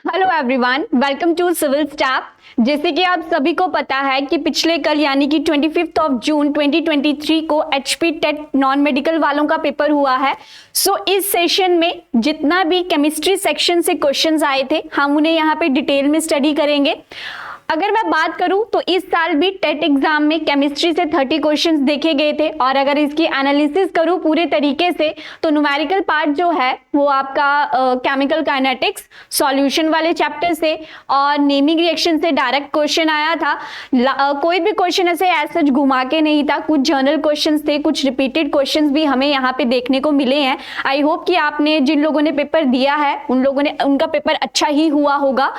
Hello everyone, welcome to civil staff. जैसे कि आप सभी को पता है कि पिछले कल यानी कि 25 जून 2023 को एचपी टेट नॉन मेडिकल वालों का पेपर हुआ है। सो इस सेशन में जितना भी केमिस्ट्री सेक्शन से क्वेश्चंस आए थे हम उन्हें यहाँ पे डिटेल में स्टडी करेंगे। अगर मैं बात करूं तो इस साल भी टेट एग्जाम में केमिस्ट्री से 30 क्वेश्चंस देखे गए थे और अगर इसकी एनालिसिस करूं पूरे तरीके से तो न्यूमेरिकल पार्ट जो है वो आपका केमिकल काइनेटिक्स सॉल्यूशन वाले चैप्टर से और नेमिंग रिएक्शन से डायरेक्ट क्वेश्चन आया था। कोई भी क्वेश्चन ऐसे सच घुमा के नहीं था, कुछ जर्नल क्वेश्चंस थे, कुछ रिपीटेड क्वेश्चंस भी हमें यहाँ पे देखने को मिले हैं। आई होप कि आपने जिन लोगों ने पेपर दिया है उन लोगों ने उनका पेपर अच्छा ही हुआ होगा।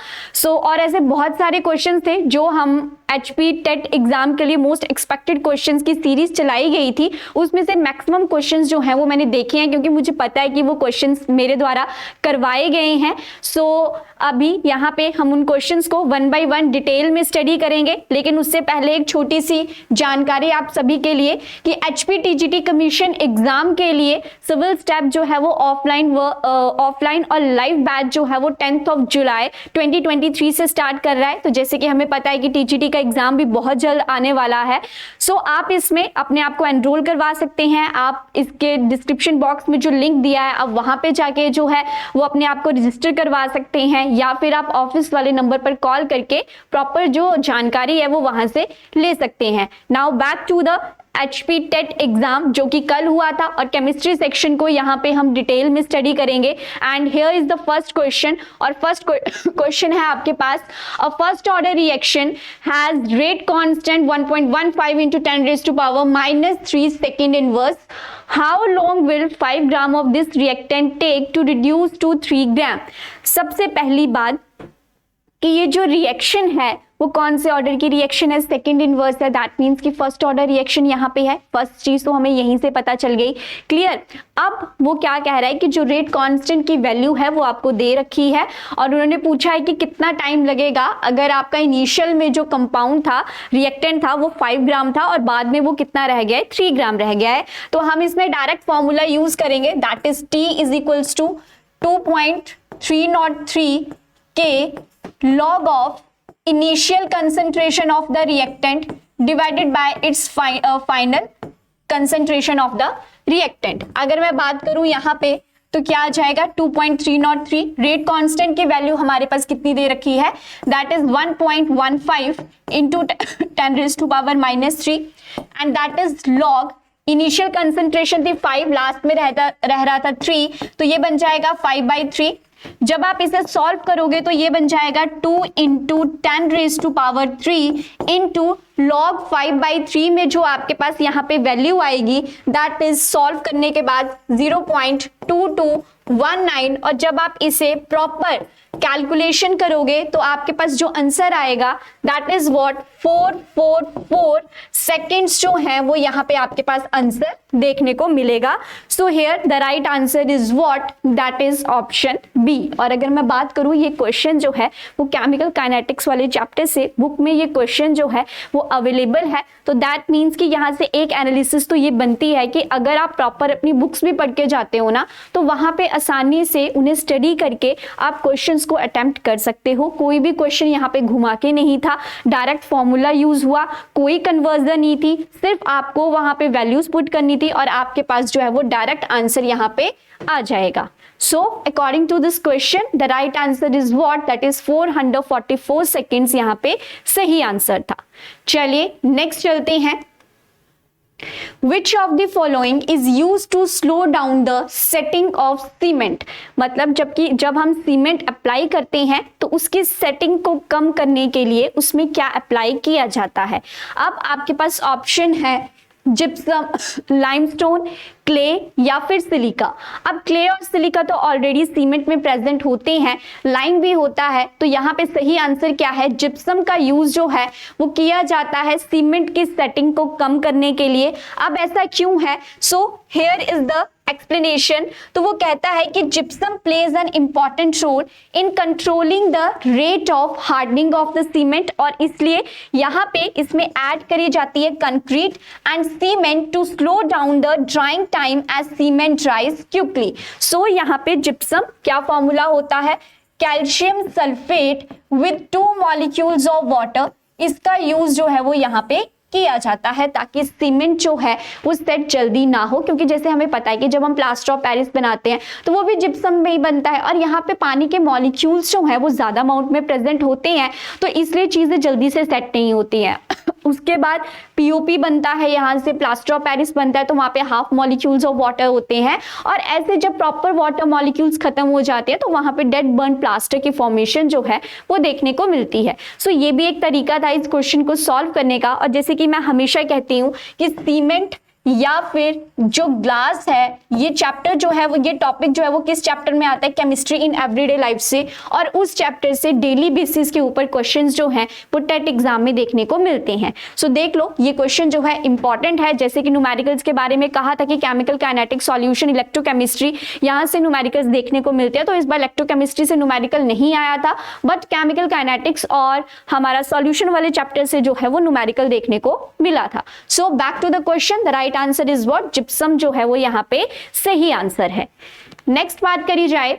और ऐसे बहुत सारे क्वेश्चन थे जो हम एचपी टेट एग्जाम के लिए मोस्ट एक्सपेक्टेड क्वेश्चंस की सीरीज चलाई गई थी, उसमें से मैक्सिमम क्वेश्चंस जो हैं वो मैंने देखे हैं क्योंकि मुझे पता है कि वो क्वेश्चंस मेरे द्वारा करवाए गए हैं। अभी यहाँ पे हम उन क्वेश्चंस को वन बाय वन डिटेल में स्टडी करेंगे, लेकिन उससे पहले एक छोटी सी जानकारी आप सभी के लिए कि एचपी टीजीटी कमीशन एग्जाम के लिए सिविल स्टेप जो है वो ऑफलाइन और लाइव बैच जो है वो 10 जुलाई 2023 से स्टार्ट कर रहा है। तो जैसे कि हमें पता है कि टीजीटी का एग्जाम भी बहुत जल्द आने वाला है। आप इसमें अपने आप को एनरोल करवा सकते हैं। आप इसके डिस्क्रिप्शन बॉक्स में जो लिंक दिया है आप वहां पे जाके जो है वो अपने आप को रजिस्टर करवा सकते हैं या फिर आप ऑफिस वाले नंबर पर कॉल करके प्रॉपर जो जानकारी है वो वहां से ले सकते हैं। Now back to the HP TET exam जो कि कल हुआ था और केमिस्ट्री सेक्शन को यहाँ पे हम डिटेल में स्टडी करेंगे। And here is the first question और फर्स्ट क्वेश्चन है आपके पास, a first order reaction has rate constant 1.15 into 10⁻³ second inverse. How long will 5 gram of this reactant take to reduce to 3 gram? सबसे पहली बात कि ये जो रिएक्शन है वो कौन से ऑर्डर की रिएक्शन है, सेकंड इनवर्स है। दैट मींस कि फर्स्ट ऑर्डर रिएक्शन यहाँ पे है। फर्स्ट चीज तो हमें यहीं से पता चल गई, क्लियर। अब वो क्या कह रहा है कि जो रेट कांस्टेंट की वैल्यू है वो आपको दे रखी है और उन्होंने पूछा है कि कितना टाइम लगेगा अगर आपका इनिशियल में जो कंपाउंड था रिएक्टेंट था वो 5 ग्राम था और बाद में वो कितना रह गया है, 3 ग्राम रह गया है। तो हम इसमें डायरेक्ट फॉर्मूला यूज करेंगे, that is T = 2.303 K log of initial concentration of the reactant divided by its final concentration of the reactant। अगर मैं बात करूं यहाँ पे तो क्या आ जाएगा 2.303। रेट कांस्टेंट की वैल्यू हमारे पास कितनी दे रखी है, that is 1.15 into 10⁻³ and that is log initial concentration थी 5, लास्ट में रह रहा था 3, तो ये बन जाएगा 5/3। जब आप इसे सॉल्व करोगे तो ये बन जाएगा 2 into 10⁻³ into log 5/3 में जो आपके पास यहाँ पे वैल्यू आएगी दैट इज सॉल्व करने के बाद 0.2219 और जब आप इसे प्रॉपर कैलकुलेशन करोगे तो आपके पास जो आंसर आएगा दैट इज व्हाट 444 सेकेंड्स जो है वो यहाँ पे आपके पास आंसर देखने को मिलेगा। So here the right answer is what, that is option B. और अगर मैं बात करूं ये क्वेश्चन जो है वो केमिकल काइनेटिक्स वाले चैप्टर से बुक में ये क्वेश्चन जो है वो अवेलेबल है, तो दैट मीन्स कि यहाँ से एक एनालिसिस तो ये बनती है कि अगर आप प्रॉपर अपनी बुक्स भी पढ़ के जाते हो ना तो वहां पे आसानी से उन्हें स्टडी करके आप क्वेश्चंस को अटेम्प्ट कर सकते हो। कोई भी क्वेश्चन यहाँ पे घुमा के नहीं था, डायरेक्ट फॉर्मूला यूज हुआ, कोई कन्वर्जन नहीं थी, सिर्फ आपको वहां पे वैल्यूज पुट करनी थी और आपके पास जो है वो डायरेक्ट आंसर यहाँ पे आ जाएगा। So according to this question the right answer is what, that is 444 seconds यहाँ पे सही आंसर था। चलिए नेक्स्ट चलते हैं। Which of the following is used to slow down the setting of cement? मतलब जब हम सीमेंट अप्लाई करते हैं तो उसकी सेटिंग को कम करने के लिए उसमें क्या अप्लाई किया जाता है। अब आपके पास ऑप्शन है जिप्सम, लाइमस्टोन, क्ले या फिर सिलिका। अब क्ले और सिलिका तो ऑलरेडी सीमेंट में प्रेजेंट होते हैं, लाइम भी होता है, तो यहाँ पे सही आंसर क्या है, जिप्सम का यूज जो है वो किया जाता है सीमेंट की सेटिंग को कम करने के लिए। अब ऐसा क्यों है, so here is the explanation. तो वो कहता है कि gypsum plays an important role in controlling the rate of hardening of the cement, और इसलिए यहाँ पे इसमें ऐड करी जाती है concrete and cement to slow down the drying time as cement dries quickly. So यहाँ पे जिप्सम क्या फॉर्मूला होता है, calcium sulphate with 2 molecules of water, इसका यूज जो है वो यहाँ पे किया जाता है ताकि सीमेंट जो है वो सेट जल्दी ना हो, क्योंकि जैसे हमें पता है कि जब हम प्लास्टर ऑफ पेरिस बनाते हैं तो वो भी जिप्सम में ही बनता है और यहाँ पे पानी के मॉलिक्यूल्स जो है वो ज्यादा अमाउंट में प्रेजेंट होते हैं, तो इसलिए चीजें जल्दी से सेट नहीं होती हैं। उसके बाद पीओपी बनता है, यहाँ से प्लास्टर ऑफ पेरिस बनता है, तो वहाँ पे हाफ मॉलिक्यूल्स ऑफ वाटर होते हैं और ऐसे जब प्रॉपर वाटर मॉलिक्यूल्स खत्म हो जाते हैं तो वहाँ पे डेड बर्न प्लास्टर की फॉर्मेशन जो है वो देखने को मिलती है। सो ये भी एक तरीका था इस क्वेश्चन को सॉल्व करने का। और जैसे कि मैं हमेशा कहती हूँ कि सीमेंट या फिर जो ग्लास है, ये चैप्टर जो है वो, ये टॉपिक जो है वो किस चैप्टर में आता है, केमिस्ट्री इन एवरीडे लाइफ से, और उस चैप्टर से डेली बेसिस के ऊपर क्वेश्चंस जो हैं वो टेट एग्जाम में देखने को मिलते हैं। सो देख लो, ये क्वेश्चन जो है इंपॉर्टेंट है। जैसे कि न्यूमेरिकल्स के बारे में कहा था कि केमिकल काइनेटिक सॉल्यूशन, इलेक्ट्रोकेमिस्ट्री, यहाँ से न्यूमेरिकल्स देखने को मिलते हैं। तो इस बार इलेक्ट्रोकेमिस्ट्री से न्यूमेरिकल नहीं आया था, बट केमिकल काइनेटिक्स और हमारा सॉल्यूशन वाले चैप्टर से जो है वो न्यूमेरिकल देखने को मिला था। So back to the question, the right answer is what, gypsum जो है वो यहाँ पे सही आंसर है। नेक्स्ट बात करी जाए,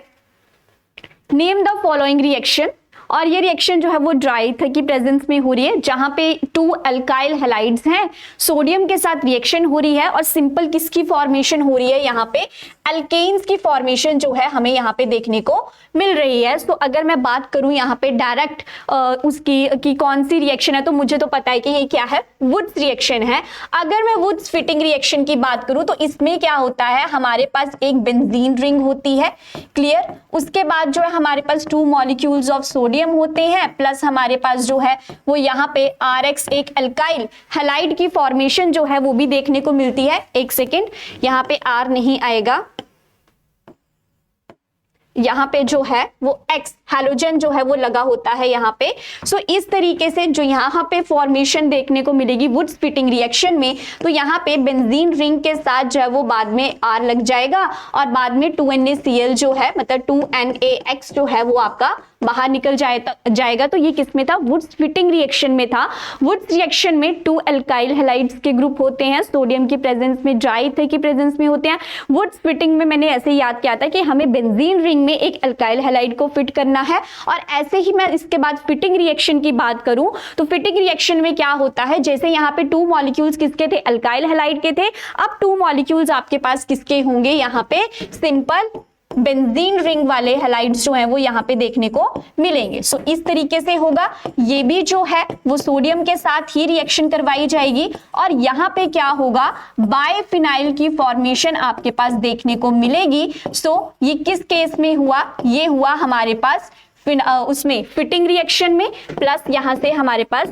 नेम द फॉलोइंग रिएक्शन, और ये रिएक्शन जो है वो ड्राई ईथर की प्रेजेंस में हो रही है, जहां पे 2 अल्काइल हैलाइड्स हैं, सोडियम के साथ रिएक्शन हो रही है और सिंपल किसकी फॉर्मेशन हो रही है, यहाँ पे अल्केन्स की फॉर्मेशन जो है हमें यहाँ पे देखने को मिल रही है। तो अगर मैं बात करूं यहाँ पे डायरेक्ट उसकी कौन सी रिएक्शन है, तो मुझे तो पता है कि ये क्या है, वुड्स रिएक्शन है। अगर मैं वुड्स फिटिंग रिएक्शन की बात करूं तो इसमें क्या होता है, हमारे पास एक बेंजीन रिंग होती है, क्लियर। उसके बाद जो है हमारे पास 2 मॉलिक्यूल्स ऑफ सोडियम होते हैं, प्लस हमारे पास जो है वो यहाँ पे RX एक अल्काइल हैलाइड की फॉर्मेशन जो है वो भी देखने को मिलती है। एक सेकेंड, यहाँ पे R नहीं आएगा, यहाँ पे जो है वो X हैलोजन जो है वो लगा होता है यहाँ पे। सो इस तरीके से जो यहाँ पे फॉर्मेशन देखने को मिलेगी वुड स्प्लिटिंग रिएक्शन में, तो यहाँ पे बेंजीन रिंग के साथ जो है वो बाद में R लग जाएगा और बाद में 2NaCl जो है, मतलब 2NaX जो है वो आपका बाहर निकल जाएगा। तो ये किस में था, वुड स्प्लिटिंग रिएक्शन में था। वुड रिएक्शन में 2 अल्काइल हैलाइड्स के ग्रुप होते हैं, सोडियम की प्रेजेंस में, ड्राई ईथर की प्रेजेंस में होते हैं। वुड स्प्लिटिंग में मैंने ऐसे याद किया था कि हमें बेंजीन रिंग में एक अल्काइल हैलाइड को फिट करना है, और ऐसे ही मैं इसके बाद फिटिंग रिएक्शन की बात करूं तो फिटिंग रिएक्शन में क्या होता है, जैसे यहाँ पे 2 मॉलिक्यूल्स किसके थे, अल्काइल हैलाइड के थे, अब 2 मॉलिक्यूल्स आपके पास किसके होंगे, यहाँ पे सिंपल बेंजीन रिंग वाले हैलाइड्स जो हैं वो यहाँ पे देखने को मिलेंगे। सो इस तरीके से होगा, ये भी जो है वो सोडियम के साथ ही रिएक्शन करवाई जाएगी और यहाँ पे क्या होगा, बाइफिनाइल की फॉर्मेशन आपके पास देखने को मिलेगी। सो ये किस केस में हुआ, ये हुआ हमारे पास उसमें फिटिंग रिएक्शन में, प्लस यहाँ से हमारे पास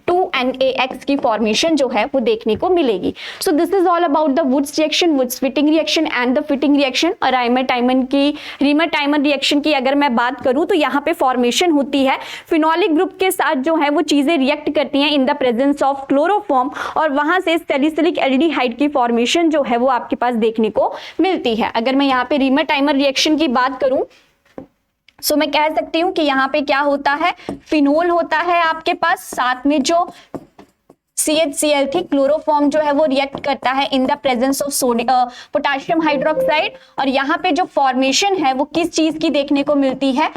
2NaX की फॉर्मेशन जो है वो देखने को मिलेगी। So this is all about the Wurtz reaction, Wurtz Fittig reaction and the Fittig reaction. और रीमर-टाइमन रिएक्शन की अगर मैं बात करूं तो यहाँ पे फॉर्मेशन होती है, फिनोलिक ग्रुप के साथ जो है वो चीजें रिएक्ट करती हैं इन द प्रेजेंस ऑफ क्लोरोफॉर्म, और वहां से सैलिसिलिक एल्डिहाइड की फॉर्मेशन जो है वो आपके पास देखने को मिलती है। अगर मैं यहाँ पे रीमर-टाइमर रिएक्शन की बात करूं सो मैं कह सकती हूं कि यहाँ पे क्या होता है, फिनोल होता है आपके पास, साथ में जो CHCl थी, क्लोरोफॉर्म जो है वो रिएक्ट करता है इन the presence of potassium hydroxide, और यहाँ पे जो फॉर्मेशन है वो किस चीज की देखने को मिलती है,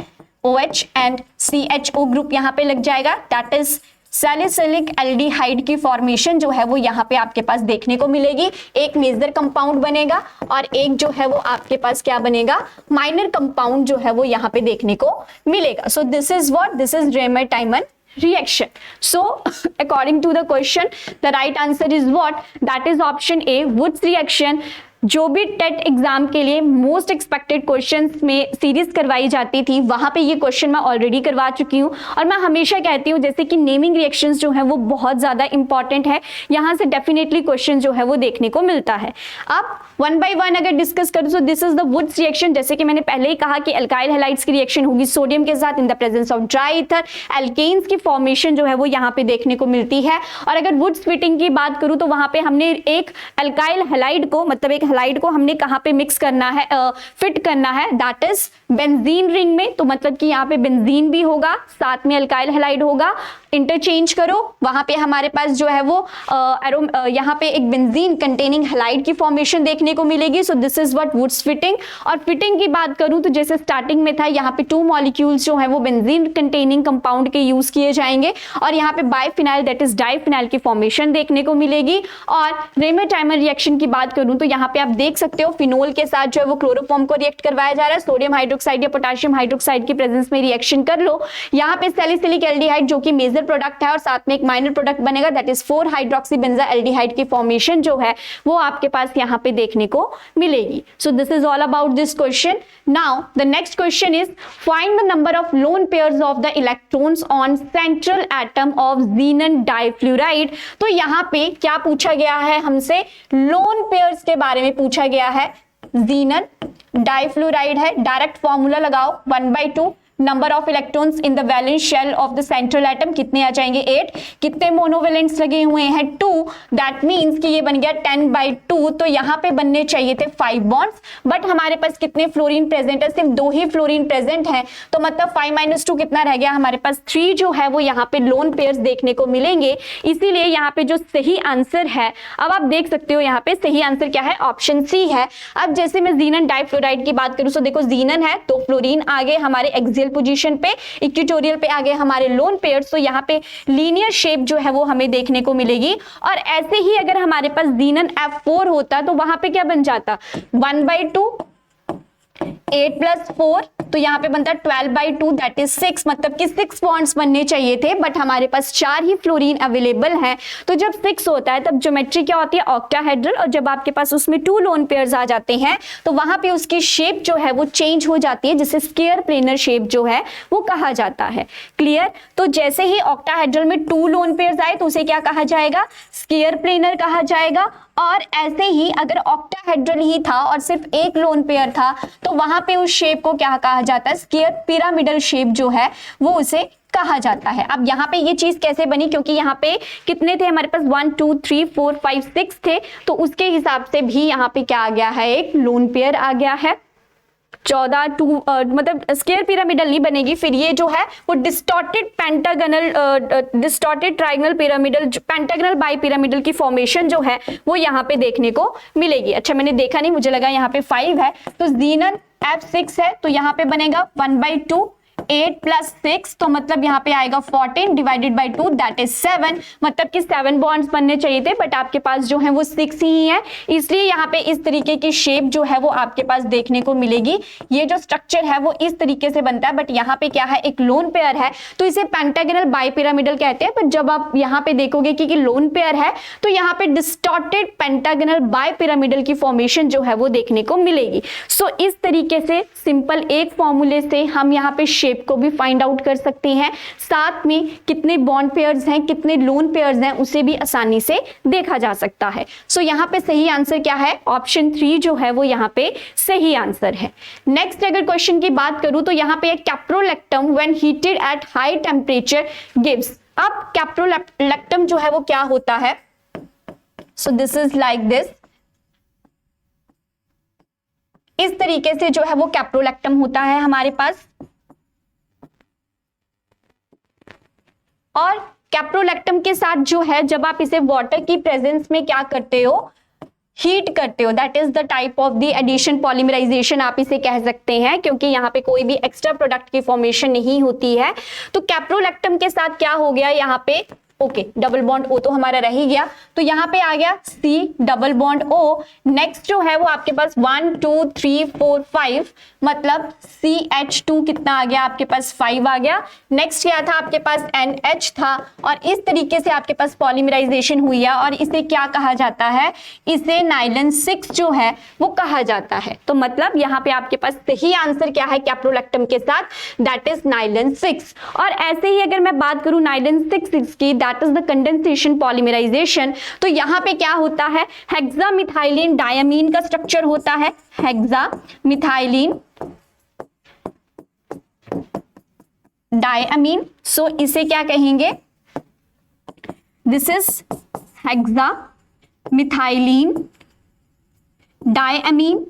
OH एंड CHO ग्रुप यहाँ पे लग जाएगा, दैट इज सैलिसिलिक एल्डिहाइड की फॉर्मेशन जो है वो यहाँ पे आपके पास देखने को मिलेगी। एक मेजर कंपाउंड बनेगा और एक जो है वो आपके पास क्या बनेगा, माइनर कंपाउंड जो है वो यहाँ पे देखने को मिलेगा। सो this is what, this is रीमर-टाइमन reaction. So according to the question, the right answer is what, that is option A, Woods reaction। जो भी टेट एग्जाम के लिए मोस्ट एक्सपेक्टेड क्वेश्चंस में सीरीज करवाई जाती थी, वहां पे ये क्वेश्चन मैं ऑलरेडी करवा चुकी हूँ। और मैं हमेशा कहती हूँ जैसे कि नेमिंग रिएक्शंस जो है वो बहुत ज्यादा इंपॉर्टेंट है, यहाँ से डेफिनेटली क्वेश्चन जो है वो देखने को मिलता है। अब 1 by 1 अगर डिस्कस करूँ तो this is the Wurtz reaction. जैसे कि मैंने पहले ही कहा कि अल्काइल हैलाइड्स की रिएक्शन होगी सोडियम के साथ in the presence of dry ether, alkanes की फॉर्मेशन जो है वो यहाँ पे देखने को मिलती है। और अगर वुड्स फिटिंग की बात करूँ तो वहां पे हमने एक अल्काइल हैलाइड को, मतलब एक हैलाइड को हमने कहाँ पे मिक्स करना है, फिट करना है, दैट इज बेंजीन रिंग में। तो मतलब कि यहाँ पे बेंजीन भी होगा, साथ में अल्काइल हैलाइड होगा, इंटरचेंज करो, वहां पे हमारे पास जो है वो यहाँ पे एक बेंजीन कंटेनिंग हैलाइड की फॉर्मेशन देखने को मिलेगी। So this is what Wurtz Fittig. और फिटिंग की बात करूं तो जैसे स्टार्टिंग में था, यहाँ पे 2 मॉलिक्यूल्स जो है वो बेंजीन कंटेनिंग कंपाउंड के यूज किए जाएंगे और यहाँ पे बाइफिनाइल दैट इज डाइफिनाइल की फॉर्मेशन देखने को मिलेगी। और रेमर-टाइमर रिएक्शन की बात करूं तो यहाँ पे आप देख सकते हो फिनोल के साथ जो है वो क्लोरोफॉर्म को रिएक्ट करवाया जा रहा है, सोडियम हाइड्रोक्साइड या पोटेशियम हाइड्रोक्साइड की प्रेजेंस में रिएक्शन कर लो। यहाँ पे सैलिसिलिक एल्डिहाइड जो कि मेजर प्रोडक्ट है और साथ में एक माइनर प्रोडक्ट बनेगा दैट इज 4 हाइड्रोक्सी बेंजा एल्डिहाइड की फॉर्मेशन जो है वो आपके पास यहाँ पे देखने को मिलेगी। So this is all about this question. Now the next question is find the number of lone pairs of the electrons on central atom of xenon difluoride. तो यहाँ पे क्या पूछा गया है हमसे, लोन पेयर्स के बारे में पूछा गया है। ज़ीनन डाइफ्लोराइड है, डायरेक्ट फॉर्मूला लगाओ 1/2 number of electrons in the valence shell of the central atom कितने आ जाएंगे 8, कितने मोनोवेलेंट्स लगे हुए हैं 2, दैट मींस कि ये बन गया 10/2। तो यहाँ पे बनने चाहिए थे 5 बॉन्ड्स, बट हमारे पास कितने फ्लोरीन प्रेजेंट है, सिर्फ 2 ही फ्लोरीन प्रेजेंट है। तो मतलब 5 - 2 कितना रह गया हमारे पास 3 जो है वो यहाँ पे लोन पेयर्स देखने को मिलेंगे। इसीलिए यहाँ पे जो सही आंसर है, अब आप देख सकते हो यहाँ पे सही आंसर क्या है, ऑप्शन सी है। अब जैसे मैं ज़ीनन डाइफ्लोराइड की बात करूं तो देखो ज़ीनन है तो फ्लोरीन आगे हमारे एक्सियल पोजीशन पे, इक्वेटोरियल पे आगे हमारे लोन पेयर्स। तो यहाँ पे लीनियर शेप जो है वो हमें देखने को मिलेगी। और ऐसे ही अगर हमारे पास ज़ीनन F4 होता तो वहां पे क्या बन जाता 1/2 8 + 4, तो यहाँ पे बनता 12/2 दैट इज 6, मतलब कि 6 बॉन्ड्स बनने चाहिए थे, बट हमारे पास 4 ही फ्लोरीन अवेलेबल हैं। तो जब 6 होता है तब ज्योमेट्री क्या होती है, ऑक्टाहेड्रल, और जब आपके पास उसमें 2 लोन पेयर्स आ जाते हैं तो वहां पे उसकी शेप जो है वो चेंज हो जाती है, जिसे स्क्वायर प्लेनर शेप जो है वो कहा जाता है। क्लियर। तो जैसे ही ऑक्टाहेड्रल में 2 लोन पेयर्स आए तो उसे क्या कहा जाएगा, स्क्वायर प्लेनर कहा जाएगा। और ऐसे ही अगर ऑक्टाहेड्रल ही था और सिर्फ एक लोन पेयर था तो वहां पे उस शेप को क्या कहा जाता है, स्क्वायर पिरामिडल शेप जो है वो उसे कहा जाता है। अब यहाँ पे ये चीज कैसे बनी, क्योंकि यहाँ पे कितने थे हमारे पास 1 2 3 4 5 6 थे, तो उसके हिसाब से भी यहाँ पे क्या आ गया है, एक लोन पेयर आ गया है। 14 2 मतलब स्क्वायर पिरामिडल नहीं बनेगी, फिर ये जो है वो distorted pentagonal distorted triangle pyramidal, pentagonal bi pyramidal की फॉर्मेशन जो है वो यहाँ पे देखने को मिलेगी। अच्छा मैंने देखा नहीं, मुझे लगा यहाँ पे 5 है, तो ज़ीनन F6 है तो यहाँ पे बनेगा 1/2 8 + 6, तो मतलब यहाँ पे आएगा 14 डिवाइडेड बाय 2 दैट इज 7, मतलब कि 7 बॉन्ड्स बनने चाहिए थे, बट आपके पास जो है वो 6 ही है, इसलिए यहाँ पे इस तरीके की शेप जो है वो आपके पास देखने को मिलेगी। ये जो स्ट्रक्चर है वो इस तरीके से बनता है, बट यहाँ पे क्या है, एक लोन पेयर है तो इसे पेंटागनल बाइपिरामिडल कहते हैं। पर जब आप यहाँ पे देखोगे कि लोन पेयर है तो यहाँ पे डिस्टॉर्टेड पेंटागनल बाइपिरामिडल की फॉर्मेशन जो है वो देखने को मिलेगी। सो इस तरीके से सिंपल एक फॉर्मूले से हम यहाँ पे शेप को भी फाइंड आउट कर सकते हैं, साथ में कितने बॉन्ड पेयर्स हैं, कितने लोन पेयर्स हैं उसे भी आसानी से देखा जा सकता है। सो यहाँ पे सही आंसर क्या है, ऑप्शन 3 जो है वो यहाँ पे सही आंसर है। नेक्स्ट अगर क्वेश्चन की बात करूं तो यहाँ पे caprolactam when heated at high temperature gives. अब कैप्रोलैक्टम जो है वो क्या होता है, सो दिस इज लाइक दिस, इस तरीके से जो है वो कैप्रोलैक्टम होता है हमारे पास। और कैप्रोलैक्टम के साथ जो है जब आप इसे वाटर की प्रेजेंस में क्या करते हो, हीट करते हो, that is the type of the addition polymerization आप इसे कह सकते हैं, क्योंकि यहाँ पे कोई भी एक्स्ट्रा प्रोडक्ट की फॉर्मेशन नहीं होती है। तो कैप्रोलैक्टम के साथ क्या हो गया यहाँ पे, ओके डबल बॉन्ड O तो हमारा रह ही गया, तो यहाँ पे आ गया C double bond O। Next जो है वो आपके पास 1 2 3 4 5, मतलब CH2 कितना आ गया आपके पास 5 आ गया। नेक्स्ट क्या था आपके पास NH था, और इस तरीके से आपके पास पॉलीमराइजेशन हुई है, और इसे क्या कहा जाता है, इसे नाइलन 6 जो है वो कहा जाता है। तो मतलब यहाँ पे आपके पास सही आंसर क्या है कैप्रोलैक्टम के साथ, दैट इज नाइलन 6। और ऐसे ही अगर मैं बात करूं नाइलन 6 की, that is the condensation polymerization, तो यहाँ पे क्या होता है, हेक्सामिथाइलिन डायमीन का स्ट्रक्चर होता है, हेक्सामिथाइलिन डायमीन। सो इसे क्या कहेंगे, दिस इज हेक्सामिथाइलिन डायमीन,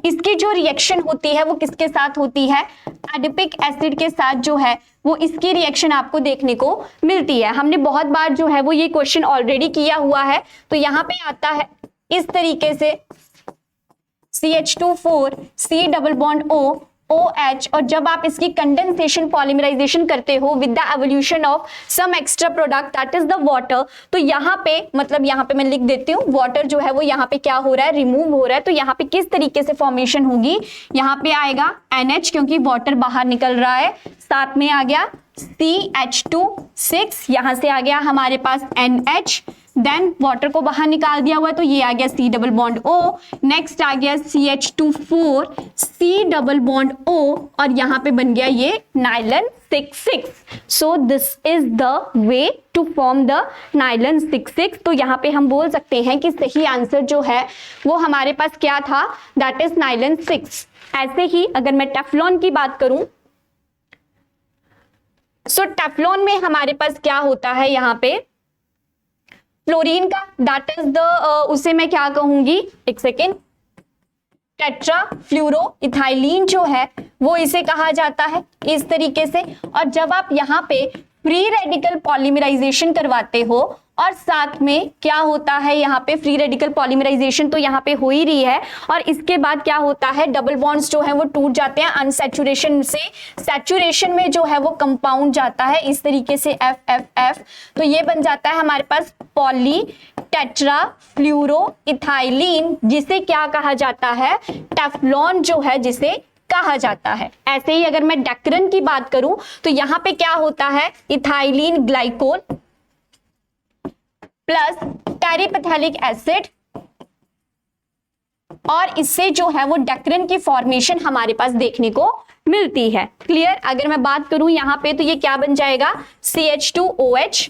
इसकी जो रिएक्शन होती है वो किसके साथ होती है, एडिपिक एसिड के साथ जो है वो इसकी रिएक्शन आपको देखने को मिलती है। हमने बहुत बार जो है वो ये क्वेश्चन ऑलरेडी किया हुआ है। तो यहाँ पे आता है इस तरीके से CH2 4 C double bond O OH, और जब आप इसकी कंडेंसेशन पॉलीमराइजेशन करते हो with the evolution of some extra product that is the water, तो यहाँ पे मतलब यहाँ पे मैं लिख देती हूँ वाटर जो है वो यहाँ पे क्या हो रहा है, रिमूव हो रहा है। तो यहाँ पे किस तरीके से फॉर्मेशन होगी, यहाँ पे आएगा NH क्योंकि वाटर बाहर निकल रहा है, साथ में आ गया CH2 6, यहाँ से आ गया हमारे पास NH, देन वाटर को बाहर निकाल दिया हुआ है तो ये आ गया C double bond O, next आ गया CH2 4 C double bond O, और यहाँ पे बन गया ये nylon 6 so this is the way to form the nylon 6 तो यहाँ पे हम बोल सकते हैं कि सही आंसर जो है वो हमारे पास क्या था, दैट इज नाइलन 6। ऐसे ही अगर मैं टेफ्लॉन की बात करूं, सो टेफ्लॉन में हमारे पास क्या होता है, यहाँ पे फ्लोरीन का दैट इज द उसे मैं क्या कहूंगी, एक सेकेंड, टेट्रा फ्लूरो इथाइलिन जो है वो इसे कहा जाता है इस तरीके से। और जब आप यहाँ पे फ्री रेडिकल पॉलीमराइजेशन करवाते हो और साथ में क्या होता है, यहाँ पे फ्री रेडिकल पॉलीमराइजेशन तो यहाँ पे हो ही रही है, और इसके बाद क्या होता है, डबल बॉन्ड्स जो है वो टूट जाते हैं अनसैचुरेशन से सैचुरेशन में जो है वो कंपाउंड जाता है इस तरीके से FFF, तो ये बन जाता है हमारे पास पॉली टेट्रा फ्लूरो इथाइलिन, जिसे क्या कहा जाता है, टेफ्लॉन जो है जिसे कहा जाता है। ऐसे ही अगर मैं डेक्रन की बात करूं तो यहाँ पे क्या होता है, इथाइलिन ग्लाइकोल प्लस टेरिपेथैलिक एसिड, और इससे जो है वो डेक्रन की फॉर्मेशन हमारे पास देखने को मिलती है। क्लियर। अगर मैं बात करूं यहाँ पे तो ये क्या बन जाएगा, CH2OH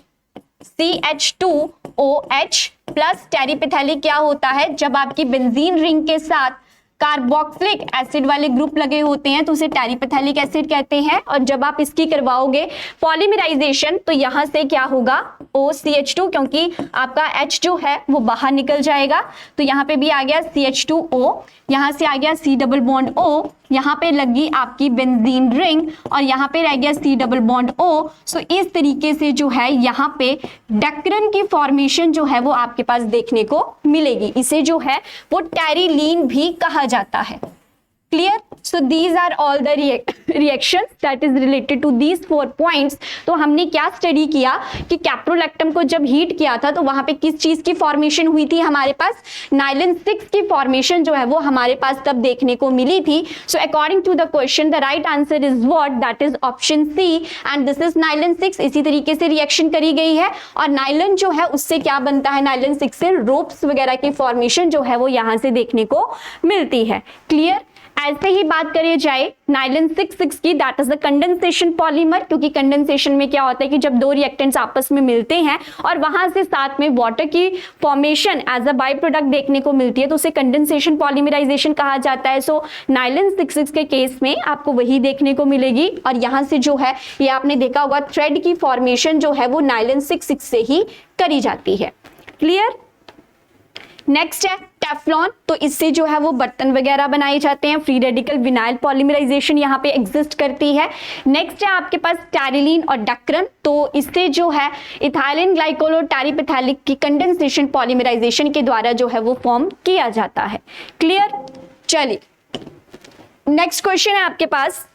CH2OH प्लस टेरिपेथैलिक क्या होता है, जब आपकी बेंजीन रिंग के साथ कार्बोक्सिलिक एसिड वाले ग्रुप लगे होते हैं तो उसे टेरिपेथैलिक एसिड कहते हैं, और जब आप इसकी करवाओगे पॉलीमराइजेशन तो यहां से क्या होगा, OCH2 क्योंकि आपका H जो है वो बाहर निकल जाएगा, तो यहाँ पे भी आ गया CH2O, यहाँ से आ गया C डबल बॉन्ड O, यहाँ पे लगी आपकी बेंजीन रिंग और यहाँ पे रह गया C डबल बॉन्ड O। सो इस तरीके से जो है यहाँ पे डेक्रन की फॉर्मेशन जो है वो आपके पास देखने को मिलेगी, इसे जो है वो टेरिलीन भी कहा जाता है। Clear. So these are all the reactions that is related to these 4 points. तो हमने क्या स्टडी किया कि कैप्रोलैक्टम को जब हीट किया था तो वहां पे किस चीज की फॉर्मेशन हुई थी, हमारे पास नाइलन 6 की फॉर्मेशन जो है वो हमारे पास तब देखने को मिली थी। So according to the question the right answer is what, that is option C and this is nylon 6। इसी तरीके से रिएक्शन करी गई है और नाइलन जो है उससे क्या बनता है, नाइलन 6 से रोप्स वगैरह की फॉर्मेशन जो है वो यहां से देखने को मिलती है। क्लियर। ऐसे ही बात करी जाए नाइलन 6 की, that is the condensation polymer, क्योंकि कंडेंसेशन में क्या होता है कि जब दो रिएक्टेंट्स आपस में मिलते हैं और वहां से साथ में वाटर की formation as a by product देखने को मिलती है तो उसे कंडेंसेशन पॉलीमराइजेशन कहा जाता है। सो नाइलन 6 के केस में आपको वही देखने को मिलेगी, और यहां से जो है ये आपने देखा होगा थ्रेड की फॉर्मेशन जो है वो नाइलन 6 से ही करी जाती है। क्लियर। नेक्स्ट है टेफ्लॉन, तो इससे जो है वो बर्तन वगैरह बनाए जाते हैं, फ्री रेडिकल विनाइल पॉलीमराइजेशन यहाँ पे एग्जिस्ट करती है। नेक्स्ट है आपके पास टेरिलीन और डेक्रन, तो इससे जो है इथाइलिन ग्लाइकोल और टेरिपेथैलिक की कंडेंसेशन पॉलीमराइजेशन के द्वारा जो है वो फॉर्म किया जाता है। क्लियर। चलिए नेक्स्ट क्वेश्चन है आपके पास,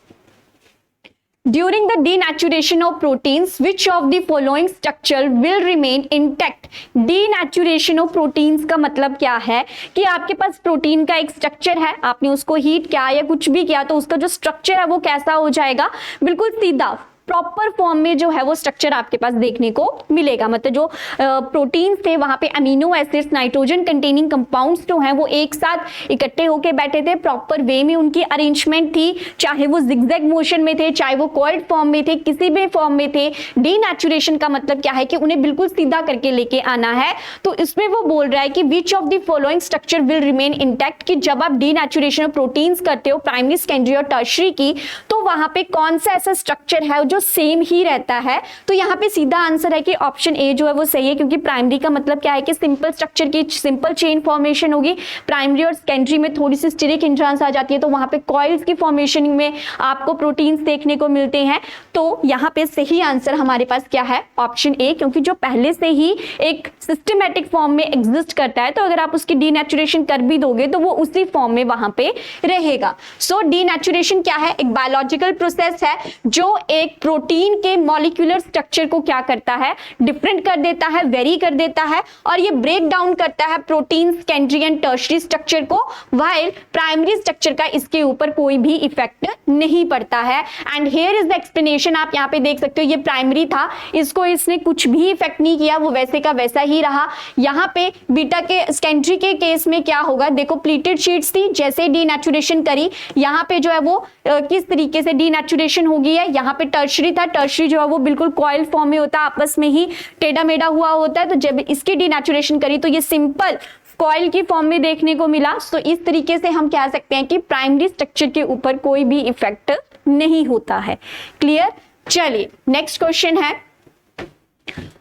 During the denaturation of proteins, which of the following structure will remain intact? Denaturation of proteins का मतलब क्या है कि आपके पास प्रोटीन का एक स्ट्रक्चर है, आपने उसको हीट किया या कुछ भी किया तो उसका जो स्ट्रक्चर है वो कैसा हो जाएगा, बिल्कुल सीधा प्रॉपर फॉर्म में जो है वो स्ट्रक्चर आपके पास देखने को मिलेगा। मतलब जो प्रोटीन थे वहां पे amino acids, nitrogen containing compounds जो हैं वो एक साथ इकट्ठे होके बैठे थे, प्रॉपर वे में उनकी अरेंजमेंट थी, चाहे वो जिगजैग मोशन में थे, चाहे वो कॉइल्ड फॉर्म में थे, किसी भी फॉर्म में थे। डीनेचुरेशन का मतलब क्या है कि उन्हें बिल्कुल सीधा करके लेके आना है। तो इसमें वो बोल रहा है कि विच of the following structure will remain intact, कि जब आप डीनेचुरेशन ऑफ प्रोटीन्स करते हो प्राइमरी, सेकेंडरी और टर्शरी की, तो वहां पे कौन सा ऐसा स्ट्रक्चर है जो सेम ही रहता है। तो यहाँ पे सीधा आंसर है कि ऑप्शन ए जो है वो सही है, क्योंकि प्राइमरी का मतलब क्या है कि सिंपल स्ट्रक्चर की सिंपल चेन फॉर्मेशन होगी। प्राइमरी और सेकेंडरी में थोड़ी सी स्टेरिक हिंड्रांस आ जाती है, तो वहां पे कॉइल्स की फॉर्मेशन में आपको प्रोटीन्स देखने को मिलते हैं। तो यहाँ पे सही आंसर हमारे पास क्या है, ऑप्शन ए, क्योंकि जो पहले से ही एक सिस्टमैटिक फॉर्म में एग्जिस्ट करता है, तो अगर आप उसकी डीनेचुरेशन कर भी दोगे तो वो उसी फॉर्म में वहां पे रहेगा। सो डीनेचुरेशन क्या है, एक बायोलॉजिकल प्रोसेस है जो एक प्रोटीन के मॉलिक्यूलर स्ट्रक्चर को क्या करता है, डिफरेंट कर देता है, वेरी कर देता है, और ये ब्रेक डाउन करता है protein secondary and tertiary structure को, व्हाइल प्राइमरी स्ट्रक्चर का इसके ऊपर कोई भी इफेक्ट नहीं पड़ता है। And here is the explanation, आप यहाँ पे देख सकते हो, ये प्राइमरी था, इसको इसने कुछ भी इफेक्ट नहीं किया, वो वैसे का वैसा ही रहा। यहाँ पे बीटा के सेकेंडरी के केस में क्या होगा, देखो प्लीटेड शीट्स थी, जैसे डीनेचुरेशन करी यहाँ पे जो है वो किस तरीके से डीनेचुरेशन हो गई है। यहाँ पे टर्शरी था, टर्शरी जो है वो बिल्कुल कॉइल फॉर्म में होता है, आपस में ही टेढ़ा मेढ़ा हुआ होता है, तो जब इसकी डीनेचुरेशन करी तो ये सिंपल कॉइल की फॉर्म में देखने को मिला। तो इस तरीके से हम कह सकते हैं कि प्राइमरी स्ट्रक्चर के ऊपर कोई भी इफेक्ट नहीं होता है। क्लियर। चलिए नेक्स्ट क्वेश्चन है,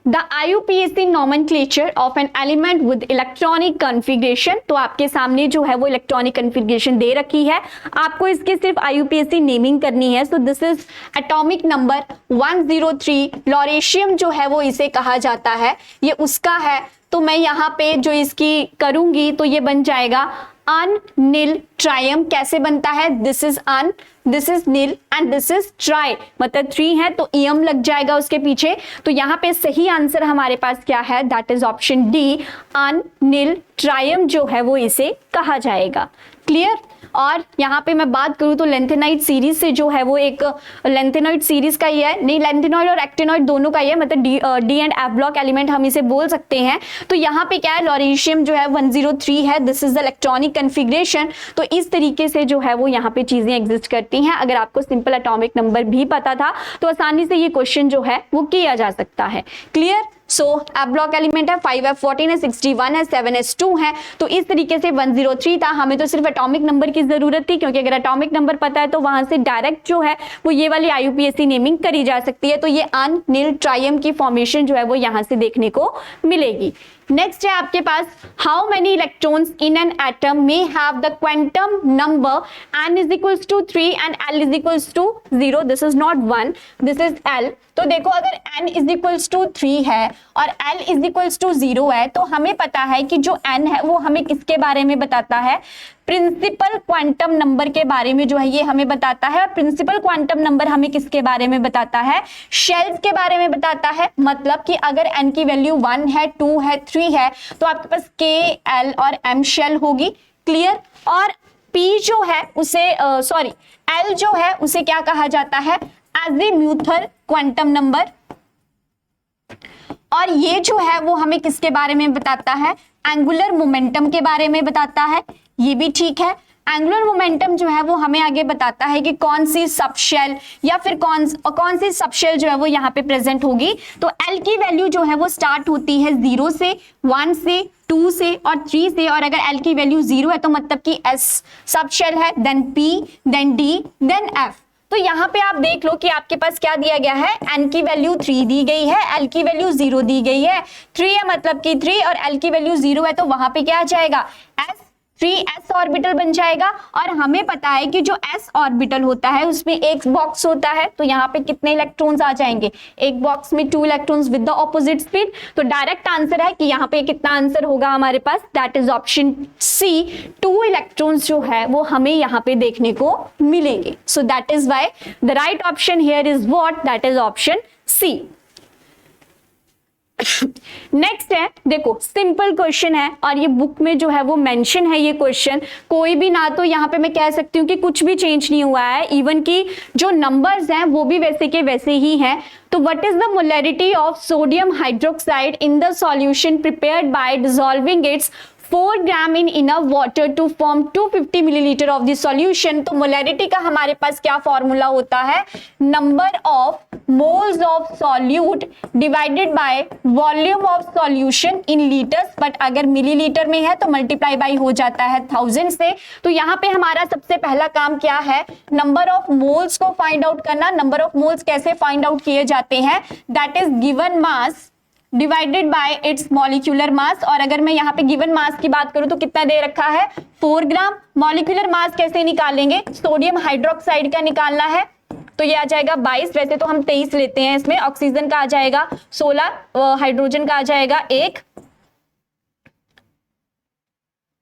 The IUPAC nomenclature of an element with electronic configuration। तो आपके सामने जो है वो इलेक्ट्रॉनिक कन्फिग्रेशन दे रखी है, आपको इसकी सिर्फ IUPAC नेमिंग करनी है। सो दिस इज एटॉमिक नंबर 103, लॉरेशियम जो है वो इसे कहा जाता है, ये उसका है। तो मैं यहाँ पे जो इसकी करूंगी तो ये बन जाएगा अन नील ट्रायम। कैसे बनता है, this is un, this is nil and this is tri, मतलब 3 है तो ईएम लग जाएगा उसके पीछे। तो यहाँ पे सही आंसर हमारे पास क्या है, दैट इज ऑप्शन डी, अन नील ट्रायम जो है वो इसे कहा जाएगा। क्लियर। और यहाँ पे मैं बात करूँ तो लेंथेनाइड सीरीज से जो है वो एक लेंथेनॉइड सीरीज का ही है, नहीं लेंथेनॉइड और एक्टिनॉइड दोनों का ही है, मतलब D and F block element हम इसे बोल सकते हैं। तो यहाँ पे क्या है, लॉरेशियम जो है 103 है, this is the electronic configuration. तो इस तरीके से जो है वो यहाँ पे चीजें एग्जिस्ट करती हैं। अगर आपको सिंपल एटॉमिक नंबर भी पता था तो आसानी से ये क्वेश्चन जो है वो किया जा सकता है। क्लियर। सो एफ ब्लॉक एलिमेंट है, 5f14 है, 61 है, 7s2 है। तो इस तरीके से 103 था, हमें तो सिर्फ एटॉमिक नंबर की जरूरत थी, क्योंकि अगर एटॉमिक नंबर पता है तो वहां से डायरेक्ट जो है वो ये वाली IUPAC नेमिंग करी जा सकती है। तो ये अन नील ट्रायम की फॉर्मेशन जो है वो यहां से देखने को मिलेगी। नेक्स्ट है आपके पास, how many electrons in an atom may have the quantum number n is equals to 3 and l is equals to 0। This is not 1, this is l। तो देखो अगर n इज इक्वल्स टू 3 है और l is equals to 0 है, तो हमें पता है कि जो n है वो हमें किसके बारे में बताता है, प्रिंसिपल क्वांटम नंबर के बारे में जो है ये हमें बताता है। और प्रिंसिपल क्वांटम नंबर हमें किसके बारे में बताता है, शेल्स के बारे में बताता है। मतलब कि अगर n की वैल्यू 1 है, 2 है, 3 है, तो आपके पास k, l और m शेल होगी। क्लियर। और p जो है उसे l जो है उसे क्या कहा जाता है, एजीम्यूथल क्वांटम नंबर। और ये जो है वो हमें किसके बारे में बताता है, एंगुलर मोमेंटम के बारे में बताता है। ये भी ठीक है। एंगुलर मोमेंटम जो है वो हमें आगे बताता है कि कौन सी सबशेल या फिर कौन सी सबशेल जो है वो यहाँ पे प्रेजेंट होगी। तो L की वैल्यू जो है वो स्टार्ट होती है 0 से, 1 से, 2 से और 3 से। और अगर L की वैल्यू 0 है तो मतलब कि S सबशेल है, then P, then D, then F। तो यहाँ पे आप देख लो कि आपके पास क्या दिया गया है, n की वैल्यू 3 दी गई है, l की वैल्यू 0 दी गई है। 3 है मतलब कि 3 और l की वैल्यू 0 है, तो वहां पे क्या आ जाएगा, s ऑर्बिटल बन जाएगा। और हमें पता है कि जो s ऑर्बिटल होता है उसमें एक बॉक्स होता है, तो यहाँ पे कितने इलेक्ट्रॉन्स आ जाएंगे, एक बॉक्स में 2 electrons with the opposite speed. तो डायरेक्ट आंसर है कि यहाँ पे कितना आंसर होगा हमारे पास, that is option C, 2 electrons जो है वो हमें यहाँ पे देखने को मिलेंगे। So that is why the right option here is what, that is option C. Next है, देखो सिंपल क्वेश्चन है और ये बुक में जो है वो मेंशन है ये क्वेश्चन, कोई भी ना तो यहाँ पे मैं कह सकती हूँ कि कुछ भी चेंज नहीं हुआ है, इवन कि जो नंबर्स हैं वो भी वैसे के वैसे ही हैं। तो what is the molarity of sodium hydroxide in the solution prepared by dissolving its 4 gram in enough water to form 250 millilitre of the solution. तो मोलैरिटी का हमारे पास क्या फॉर्मूला होता है, number of moles of solute divided by volume of solution in litres, but अगर millilitre में है तो मल्टीप्लाई बाय हो जाता है 1000 से। तो यहाँ पे हमारा सबसे पहला काम क्या है, नंबर ऑफ मोल्स को फाइंड आउट करना। नंबर ऑफ मोल्स कैसे फाइंड आउट किए जाते हैं, that is given mass divided by it's molecular mass. और अगर मैं यहाँ पे गिवन मास की बात करूं तो कितना दे रखा है, 4 ग्राम। मॉलिक्यूलर मास कैसे निकालेंगे, सोडियम हाइड्रोक्साइड का निकालना है, तो ये आ जाएगा 22। वैसे तो हम 23 लेते हैं, इसमें ऑक्सीजन का आ जाएगा 16, हाइड्रोजन का आ जाएगा 1,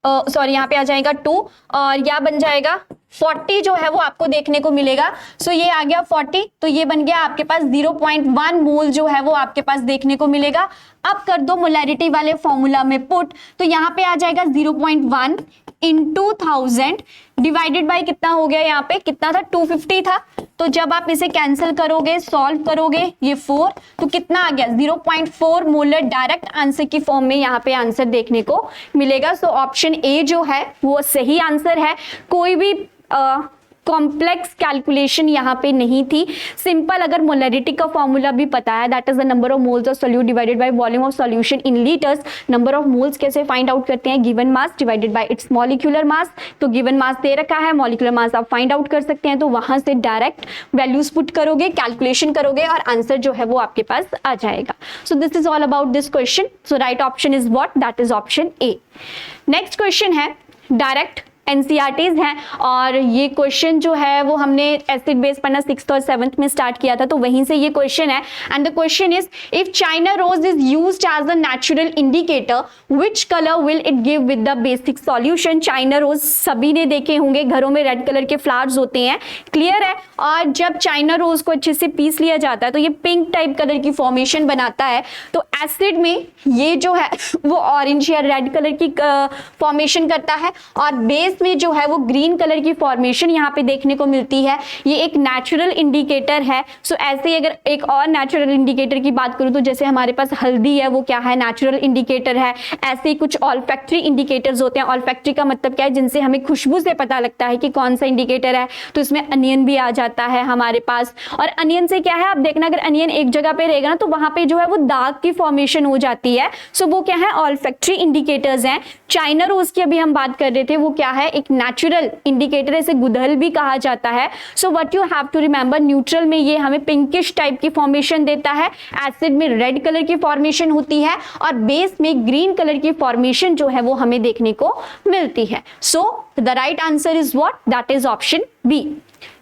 सॉरी यहाँ पे आ जाएगा 2, और यह बन जाएगा 40 जो है वो आपको देखने को मिलेगा। सो ये आ गया 40, तो ये बन गया आपके पास 0.1 मोल जो है वो आपके पास देखने को मिलेगा। अब कर दो मोलैरिटी वाले फॉर्मूला में पुट, तो यहाँ पे आ जाएगा 0.1 इंटू 1000 डिवाइडेड बाय कितना हो गया, यहाँ पे कितना था, 250 था। तो जब आप इसे कैंसिल करोगे, सॉल्व करोगे, ये 4, तो कितना आ गया 0.4 मोलर डायरेक्ट आंसर की फॉर्म में यहाँ पे आंसर देखने को मिलेगा। सो ऑप्शन ए जो है वो सही आंसर है। कोई भी कॉम्प्लेक्स कैलकुलेशन यहाँ पे नहीं थी, सिंपल अगर मोलैरिटी का फॉर्मूला भी पता है, that is the number of moles of solute divided by volume of solution in litres. Number of moles कैसे फाइंड आउट करते हैं, given mass divided by it's molecular mass. तो गिवन मास दे रखा है, मॉलिक्यूलर मास आप find out कर सकते हैं, तो वहां से डायरेक्ट वैल्यूज पुट करोगे, कैलकुलेशन करोगे और आंसर जो है वो आपके पास आ जाएगा। सो this is all about this question. So right option is what, that is option A. Next question है डायरेक्ट एनसीईआरटीज हैं, और ये क्वेश्चन जो है वो हमने एसिड बेस पढ़ना 6th और 7th में स्टार्ट किया था, तो वहीं से ये क्वेश्चन है। And the question is, if China rose is used as a natural indicator, which colour will it give with the basic solution. China rose सभी ने देखे होंगे, घरों में रेड कलर के फ्लावर्स होते हैं, क्लियर है। और जब चाइना रोज को अच्छे से पीस लिया जाता है तो ये पिंक टाइप कलर की फॉर्मेशन बनाता है। तो एसिड में ये जो है वो ऑरेंज या रेड कलर की फॉर्मेशन करता है, और बेस में जो है वो ग्रीन कलर की फॉर्मेशन यहाँ पे देखने को मिलती है। ये एक नेचुरल इंडिकेटर है। सो ऐसे ही अगर एक और नेचुरल इंडिकेटर की बात करूं तो जैसे हमारे पास हल्दी है, वो क्या है, नेचुरल इंडिकेटर है। ऐसे ही कुछ ऑल्फैक्टरी इंडिकेटर्स होते हैं। ऑल्फैक्टरी का मतलब क्या है, जिनसे हमें खुशबू से पता लगता है कि कौन सा इंडिकेटर है। तो इसमें अनियन भी आ जाता है हमारे पास। और अनियन से क्या है, आप देखना अगर अनियन एक जगह पे रहेगा ना तो वहां पे जो है वो दाग की फॉर्मेशन हो जाती है। सो वो क्या है, ऑल्फैक्टरी इंडिकेटर्स हैं। चाइना रोज की अभी हम बात कर रहे थे, वो क्या है, एक नेचुरल इंडिकेटर, इसे गुदहल भी कहा जाता है। So what you have to remember, neutral में ये हमें पिंकिश टाइप की फॉर्मेशन देता है, एसिड में रेड कलर की फॉर्मेशन होती है, और बेस में ग्रीन कलर की फॉर्मेशन जो है वो हमें देखने को मिलती है। So the right answer is what, that is option B.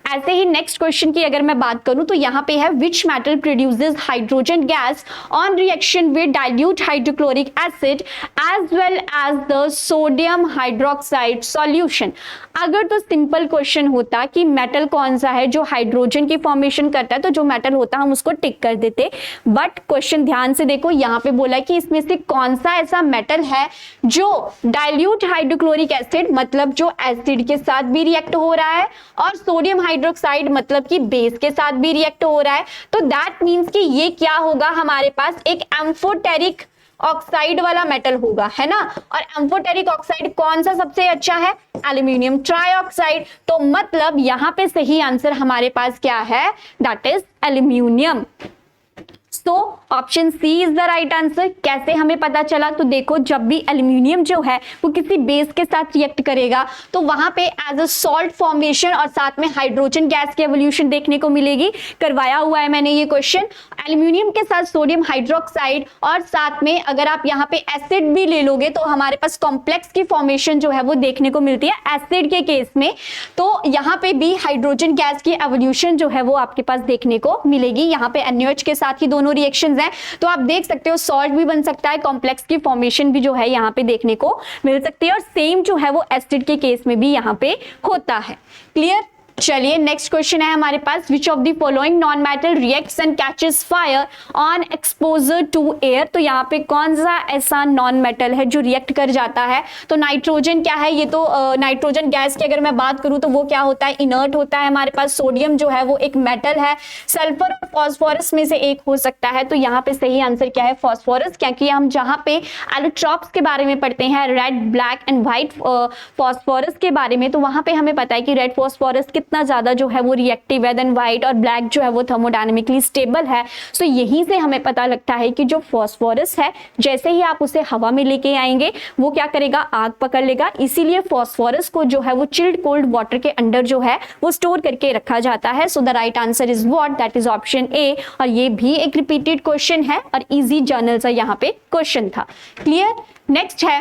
ऐसे ही नेक्स्ट क्वेश्चन की अगर मैं बात करूं तो यहाँ पे है, which metal produces hydrogen gas on reaction with dilute hydrochloric acid as well as the sodium hydroxide solution. अगर तो सिंपल क्वेश्चन होता कि मेटल कौन सा है जो हाइड्रोजन की फॉर्मेशन करता है, तो जो मेटल होता हम उसको टिक कर देते। बट क्वेश्चन ध्यान से देखो, यहाँ पे बोला कि इसमें से कौन सा ऐसा मेटल है जो डाइल्यूट हाइड्रोक्लोरिक एसिड मतलब जो एसिड के साथ भी रिएक्ट हो रहा है, और सोडियम हाइड्रोक्साइड मतलब कि बेस के साथ भी रिएक्ट हो रहा है। तो दैट मीन्स कि ये क्या होगा, हमारे पास एक एम्फोटेरिक ऑक्साइड वाला मेटल होगा, है ना। और एम्फोटेरिक ऑक्साइड कौन सा सबसे अच्छा है, एल्यूमिनियम ट्राइऑक्साइड। तो मतलब यहां पे सही आंसर हमारे पास क्या है, दैट इज एल्यूमिनियम। तो option C is the right answer. कैसे हमें पता चला, तो देखो जब भी एल्यूमिनियम जो है वो किसी बेस के साथ रिएक्ट करेगा तो वहां पे एज अ सॉल्ट फॉर्मेशन और साथ में हाइड्रोजन गैस की एवोल्यूशन देखने को मिलेगी। करवाया हुआ है मैंने ये क्वेश्चन। एल्यूमिनियम के साथ सोडियम हाइड्रोक्साइड और साथ में अगर आप यहाँ पे एसिड भी ले लोगे तो हमारे पास कॉम्प्लेक्स की फॉर्मेशन जो है वो देखने को मिलती है एसिड के केस में। तो यहाँ पे भी हाइड्रोजन गैस की एवोल्यूशन जो है वो आपके पास देखने को मिलेगी। यहाँ पे NaOH के साथ ही दोनों रिएक्शंस हैं, तो आप देख सकते हो सॉल्ट भी बन सकता है, कॉम्प्लेक्स की फॉर्मेशन भी जो है यहाँ पे देखने को मिल सकती है, और सेम जो है वो एसिड के केस में भी यहाँ पे होता है। क्लियर। चलिए नेक्स्ट क्वेश्चन है हमारे पास, which of the following non metal reacts and catches fire on exposure to air. तो यहाँ पे कौन सा ऐसा नॉन मेटल है जो रिएक्ट कर जाता है? तो नाइट्रोजन क्या है, ये तो नाइट्रोजन गैस की अगर मैं बात करूं तो वो क्या होता है, इनर्ट होता है हमारे पास। सोडियम जो है वो एक मेटल है, सल्फर और फॉस्फोरस में से एक हो सकता है। तो यहाँ पे सही आंसर क्या है, फॉस्फोरस, क्योंकि हम जहाँ पे एलोट्रॉप्स के बारे में पढ़ते हैं, red black and white phosphorus के बारे में, तो वहां पे हमें पता है कि रेड फॉस्फोरस कितना ज्यादा जो है वो रिएक्टिव है देन व्हाइट, और ब्लैक जो है वो थर्मोडायनेमिकली स्टेबल है। सो यहीं से हमें पता लगता है कि जो फॉस्फोरस है, जैसे ही आप उसे हवा में लेके आएंगे वो क्या करेगा, आग पकड़ लेगा। इसीलिए फॉस्फोरस को जो है वो चिल्ड कोल्ड वाटर के अंदर जो है वो स्टोर करके रखा जाता है। So the right answer is what, that is option ए। और ये भी एक रिपीटेड क्वेश्चन है और इजी जर्नल से यहाँ पे क्वेश्चन था। क्लियर। नेक्स्ट है,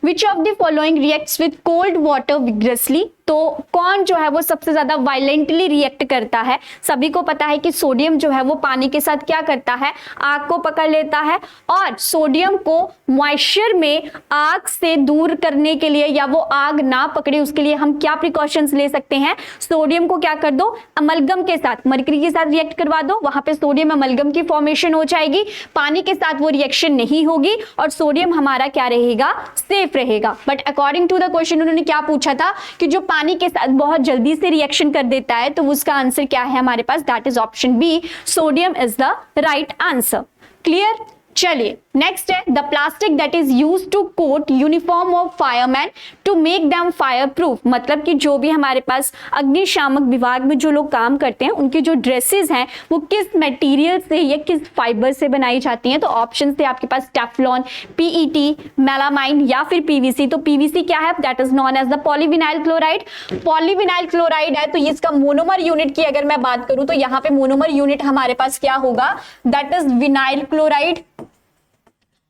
Which of the following reacts with cold water vigorously? तो कौन जो है वो सबसे ज्यादा वायलेंटली रिएक्ट करता है? सभी को पता है कि सोडियम जो है वो पानी के साथ क्या करता है, आग को पकड़ लेता है। और सोडियम को मॉइस्चर में आग से दूर करने के लिए, या वो आग ना पकड़े उसके लिए हम क्या प्रिकॉशंस ले सकते हैं? सोडियम को क्या कर दो, अमलगम के साथ, मरकरी के साथ रिएक्ट करवा दो, वहां पे सोडियम अमलगम की फॉर्मेशन हो जाएगी। पानी के साथ वो रिएक्शन नहीं होगी और सोडियम हमारा क्या रहेगा, सेफ रहेगा। But according to the question उन्होंने क्या पूछा था कि जो पानी के साथ बहुत जल्दी से रिएक्शन कर देता है, तो उसका आंसर क्या है हमारे पास, that is option B, sodium is the right answer. Clear. चलिए नेक्स्ट है, the plastic that is used to coat uniform of fireman to make them fire proof. मतलब कि जो भी हमारे पास अग्निशामक विभाग में जो लोग काम करते हैं उनकी जो ड्रेसेस हैं वो किस मटेरियल से या किस फाइबर से बनाई जाती हैं? तो ऑप्शन थे आपके पास टेफ्लॉन, पीईटी, मेलामाइन या फिर पीवीसी। तो पीवीसी क्या है, that is known as the polyvinyl chloride. Polyvinyl chloride है तो इसका मोनोमर यूनिट की अगर मैं बात करूं तो यहाँ पे मोनोमर यूनिट हमारे पास क्या होगा, दैट इज विनाइल क्लोराइड।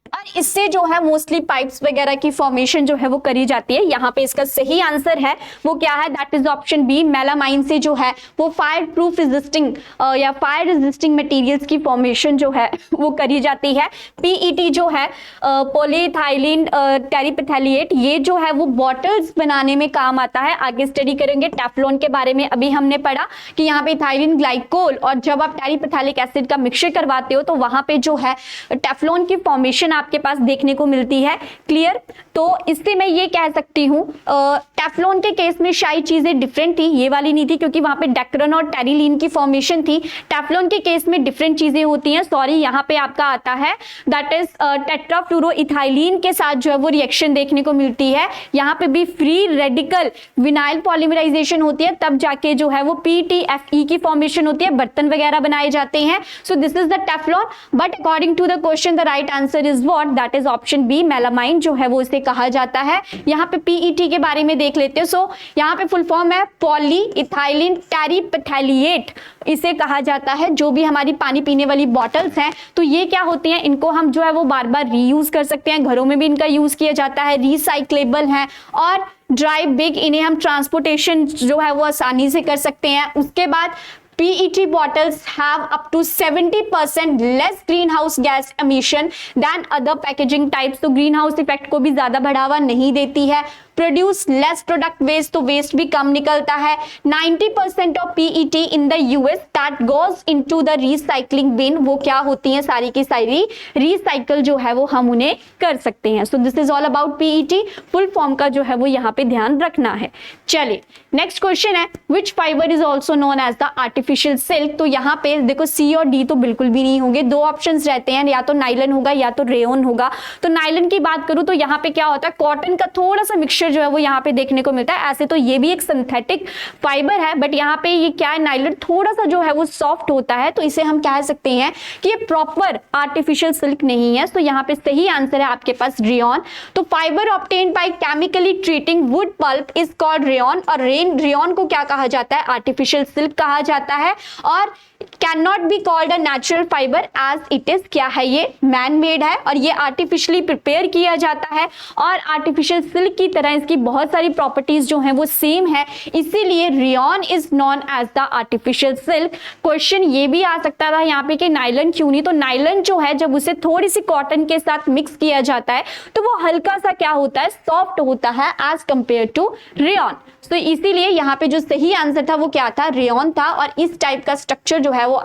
और इससे जो है मोस्टली पाइप्स वगैरह की फॉर्मेशन जो है वो करी जाती है। यहाँ पे इसका सही आंसर है वो क्या है, that is option B, melamine से जो है वो फायर प्रूफ रेजिस्टिंग या फायर रेजिस्टिंग मटेरियल्स की फॉर्मेशन जो है वो करी जाती है। पीईटी जो है पॉलीइथाइलिन टेरिपेथैलिएट, ये जो है वो बॉटल्स बनाने में काम आता है। आगे स्टडी करेंगे। टेफ्लॉन के बारे में अभी हमने पढ़ा कि यहाँ पे इथाइलिन ग्लाइकोल और जब आप टेरिपेथैलिक एसिड का मिक्सचर करवाते हो तो वहां पे जो है टेफ्लॉन की फॉर्मेशन आपके पास देखने को मिलती है। क्लियर। तो इससे मैं ये कह सकती हूँ टेफ्लॉन के केस में शायद चीजें डिफरेंट थी, ये वाली नहीं थी क्योंकि वहां पे डेक्रन और टेरिलीन की फॉर्मेशन थी। टेफ्लॉन के केस में डिफरेंट चीजें होती हैं। सॉरी, यहाँ पे आपका आता है दैट इज टेट्राफ्लोरोइथाइलिन के साथ जो है वो रिएक्शन देखने को मिलती है। यहाँ पे भी फ्री रेडिकल विनाइल पॉलीमराइजेशन होती है, तब जाके जो है वो पीटीएफई की फॉर्मेशन होती है, बर्तन वगैरह बनाए जाते हैं। So this is the Teflon. But according to the question the right answer is what, that is option B, melamine जो है वो इसे कहा जाता है। यहाँ पे पीईटी के बारे में देख लेते हैं। सो यहाँ पे फुल फॉर्म है पॉलीइथाइलिन टेरिपेथैलिएट, इसे कहा जाता है। जो भी हमारी पानी पीने वाली बॉटल्स हैं तो ये क्या होती हैं, इनको हम जो है वो बार बार रीयूज कर सकते हैं, घरों में भी इनका यूज किया जाता है, रिसाइक्लेबल है और ड्राई बिग, इन्हें हम ट्रांसपोर्टेशन जो है वो आसानी से कर सकते हैं। उसके बाद PET bottles have up to 70% less greenhouse gas emission than other packaging types। तो ग्रीन हाउस इफेक्ट को भी ज्यादा बढ़ावा नहीं देती है। प्रोड्यूस लेस प्रोडक्ट वेस्ट, तो वेस्ट भी कम निकलता है। 90% of PET in the US that goes into the recycling bin, वो क्या होती हैं, सारी की सारी रिसाइकल जो है वो हम उन्हें कर सकते हैं। So this is all about PET। Full form का जो है वो यहाँ पे ध्यान रखना है। चलिए नेक्स्ट क्वेश्चन है, which fibre is also known as the artificial silk. तो यहाँ पे देखो सी और डी तो बिल्कुल भी नहीं होंगे, दो ऑप्शन रहते हैं, या तो नाइलन होगा या तो रेयन होगा। तो नाइलन की बात करूं तो यहाँ पे क्या होता है, कॉटन का थोड़ा सा मिक्सचर जो है वो यहाँ पे देखने को मिलता है। ऐसे तो ये भी एक सिंथेटिक फाइबर है, बट यहाँ पे ये क्या है, नाइलन थोड़ा सा जो है वो सॉफ्ट होता है, तो इसे हम कह सकते हैं कि ये प्रॉपर आर्टिफिशियल सिल्क नहीं है। तो यहाँ पे सही आंसर है आपके पास रेयन। तो fibre obtained by chemically treating wood pulp is called rayon, और रेयन को क्या कहा जाता है, आर्टिफिशियल सिल्क कहा जाता है। और can not be called a natural fibre as it is, क्या है ये, मैन मेड है और ये आर्टिफिशियली प्रिपेयर किया जाता है और आर्टिफिशियल सिल्क की तरह इसकी बहुत सारी प्रॉपर्टीज जो हैं वो सेम है, इसीलिए rayon is known as the artificial silk. Question ये भी आ सकता था यहाँ पे कि नायलन क्यों नहीं, तो नायलन जो है जब उसे थोड़ी सी कॉटन के साथ मिक्स किया जाता है तो वो हल्का सा क्या होता है, सॉफ्ट होता है एज कंपेयर टू रेयॉन। तो इसीलिए यहाँ पे जो सही आंसर था वो क्या था, रेयॉन था। और इस टाइप का स्ट्रक्चर जो है वो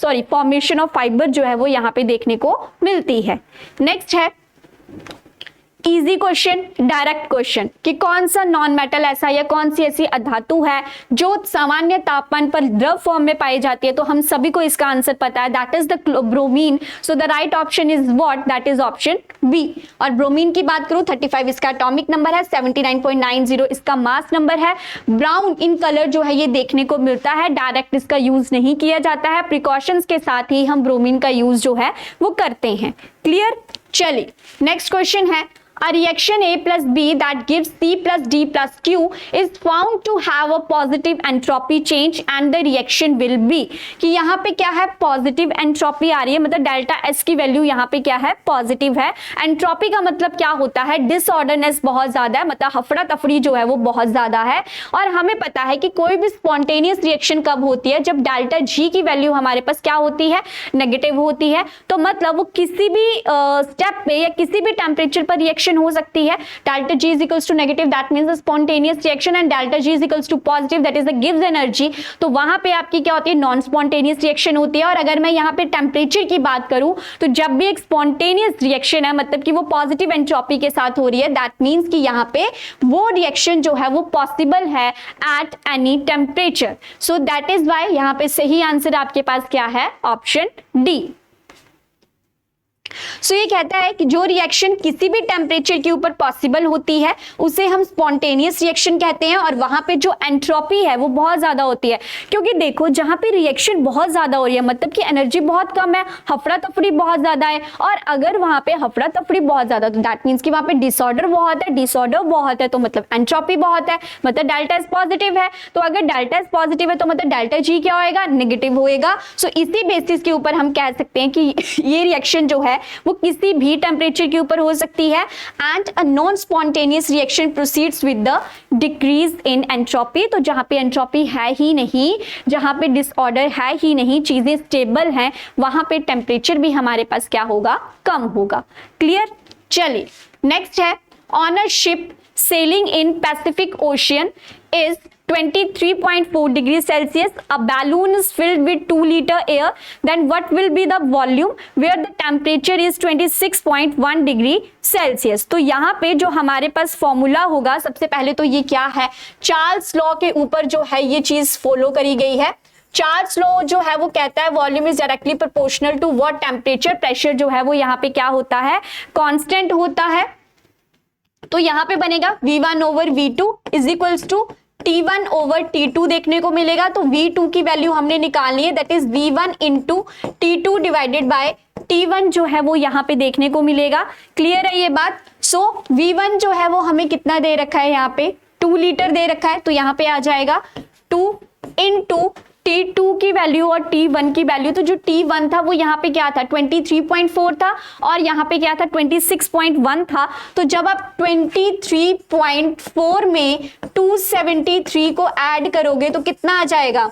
फॉर्मेशन ऑफ फाइबर जो है वो यहाँ पे देखने को मिलती है। नेक्स्ट है इजी क्वेश्चन, डायरेक्ट क्वेश्चन कि कौन सा नॉन मेटल ऐसा या कौन सी ऐसी अधातु है जो सामान्य तापमान पर द्रव फॉर्म में पाई जाती है, तो हम सभी को इसका आंसर पता है, that is the bromine. So the right option is what, that is option B. और ब्रोमीन की बात करूं 35 इसका एटॉमिक नंबर है, 79.90 इसका मास नंबर है, ब्राउन इन कलर जो है ये देखने को मिलता है, डायरेक्ट इसका यूज नहीं किया जाता है, प्रिकॉशंस के साथ ही हम ब्रोमीन का यूज जो है वो करते हैं। क्लियर, चलिए नेक्स्ट क्वेश्चन है, a reaction A plus B that gives C plus D plus Q is found to have a positive entropy change and the reaction will be, कि यहाँ पे क्या है, पॉजिटिव एंट्रोपी आ रही है, मतलब डेल्टा S की वैल्यू यहाँ पे क्या है, पॉजिटिव है। एंट्रोपी का मतलब क्या होता है, डिसऑर्डरनेस बहुत ज्यादा है, मतलब हफड़ा तफड़ी जो है वो बहुत ज्यादा है। और हमें पता है कि कोई भी स्पॉन्टेनियस रिएक्शन कब होती है, जब डेल्टा G की वैल्यू हमारे पास क्या होती है, नेगेटिव होती है। तो मतलब वो किसी भी स्टेप पे या किसी भी टेम्परेचर पर रिएक्शन हो सकती है। Delta G is equals to negative, that means a spontaneous reaction, and delta G is equals to positive, that is the gives energy। तो वहां पे आपकी क्या होती है, नॉन स्पॉन्टेनियस रिएक्शन होती है। और अगर मैं यहाँ पे टेम्परेचर की बात करूं तो जब भी एक स्पॉन्टेनियस रिएक्शन है, मतलब कि वो पॉजिटिव एंट्रोपी के साथ हो रही है, दैट मीन्स कि यहाँ पे वो रिएक्शन जो है वो पॉसिबल है at any temperature. So that is why यहाँ पे सही आंसर आपके पास क्या है, ऑप्शन डी। सो ये कहता है कि जो रिएक्शन किसी भी टेम्परेचर के ऊपर पॉसिबल होती है उसे हम स्पॉन्टेनियस रिएक्शन कहते हैं, और वहां पे जो एंट्रोपी है वो बहुत ज्यादा होती है। क्योंकि देखो जहां पे रिएक्शन बहुत ज्यादा हो रही है, मतलब कि एनर्जी बहुत कम है, हफड़ा तफड़ी बहुत ज्यादा है, और अगर वहां पे हफड़ा तफड़ी बहुत ज्यादा तो दैट मीन्स कि वहां पे डिसऑर्डर बहुत है, डिसऑर्डर बहुत है तो मतलब एंट्रोपी बहुत है, मतलब डेल्टा एस पॉजिटिव है। तो अगर डेल्टा एस पॉजिटिव है तो मतलब डेल्टा जी क्या होएगा, नेगेटिव होएगा। सो इसी बेसिस के ऊपर हम कह सकते हैं कि ये रिएक्शन जो है वो किसी भी टेम्परेचर के ऊपर हो सकती है। And a non spontaneous reaction proceeds with the decrease in entropy. तो जहां पे एंट्रोपी है ही नहीं, जहां पे डिसऑर्डर है ही नहीं, चीजें स्टेबल हैं, वहां पे टेम्परेचर भी हमारे पास क्या होगा, कम होगा। क्लियर, चलिए नेक्स्ट है, on a ship sailing in Pacific Ocean is 23.4 degrees Celsius, a balloon is filled with 2 liter air, then what will be the volume where the temperature is 26.1 degree Celsius। तो यहाँ पे जो हमारे पास formula होगा, सबसे पहले तो ये क्या है, चार्ल्स लॉ के ऊपर जो है ये चीज फॉलो करी गई है। चार्ल्स लॉ जो है वो कहता है volume is directly proportional to what, temperature, pressure जो है वो यहाँ पे क्या होता है, कांस्टेंट होता है। तो यहाँ पे बनेगा V1 over V2 is equals to T1 over T2 देखने को मिलेगा। तो V2 की वैल्यू हमने निकालनी है, that is V1 into T2 divided by T1 जो है वो यहाँ पे देखने को मिलेगा। क्लियर है ये बात। सो V1 जो है वो हमें कितना दे रखा है, यहाँ पे 2 लीटर दे रखा है, तो यहाँ पे आ जाएगा 2 इंटू T2 की वैल्यू और T1 की वैल्यू। तो जो T1 था वो यहाँ पे क्या था, 23.4 था, और यहाँ पे क्या था, 26.1 था। तो जब आप 23.4 में 273 को ऐड करोगे तो कितना आ जाएगा,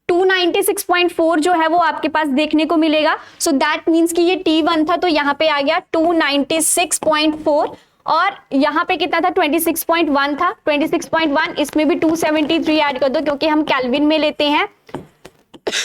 296.4 जो है वो आपके पास देखने को मिलेगा। सो दैट मीन्स कि ये T1 था, तो यहाँ पे आ गया 296.4, और यहाँ पे कितना था, 26.1 था, 26.1, इसमें भी 273 ऐड कर दो क्योंकि हम केल्विन में लेते हैं।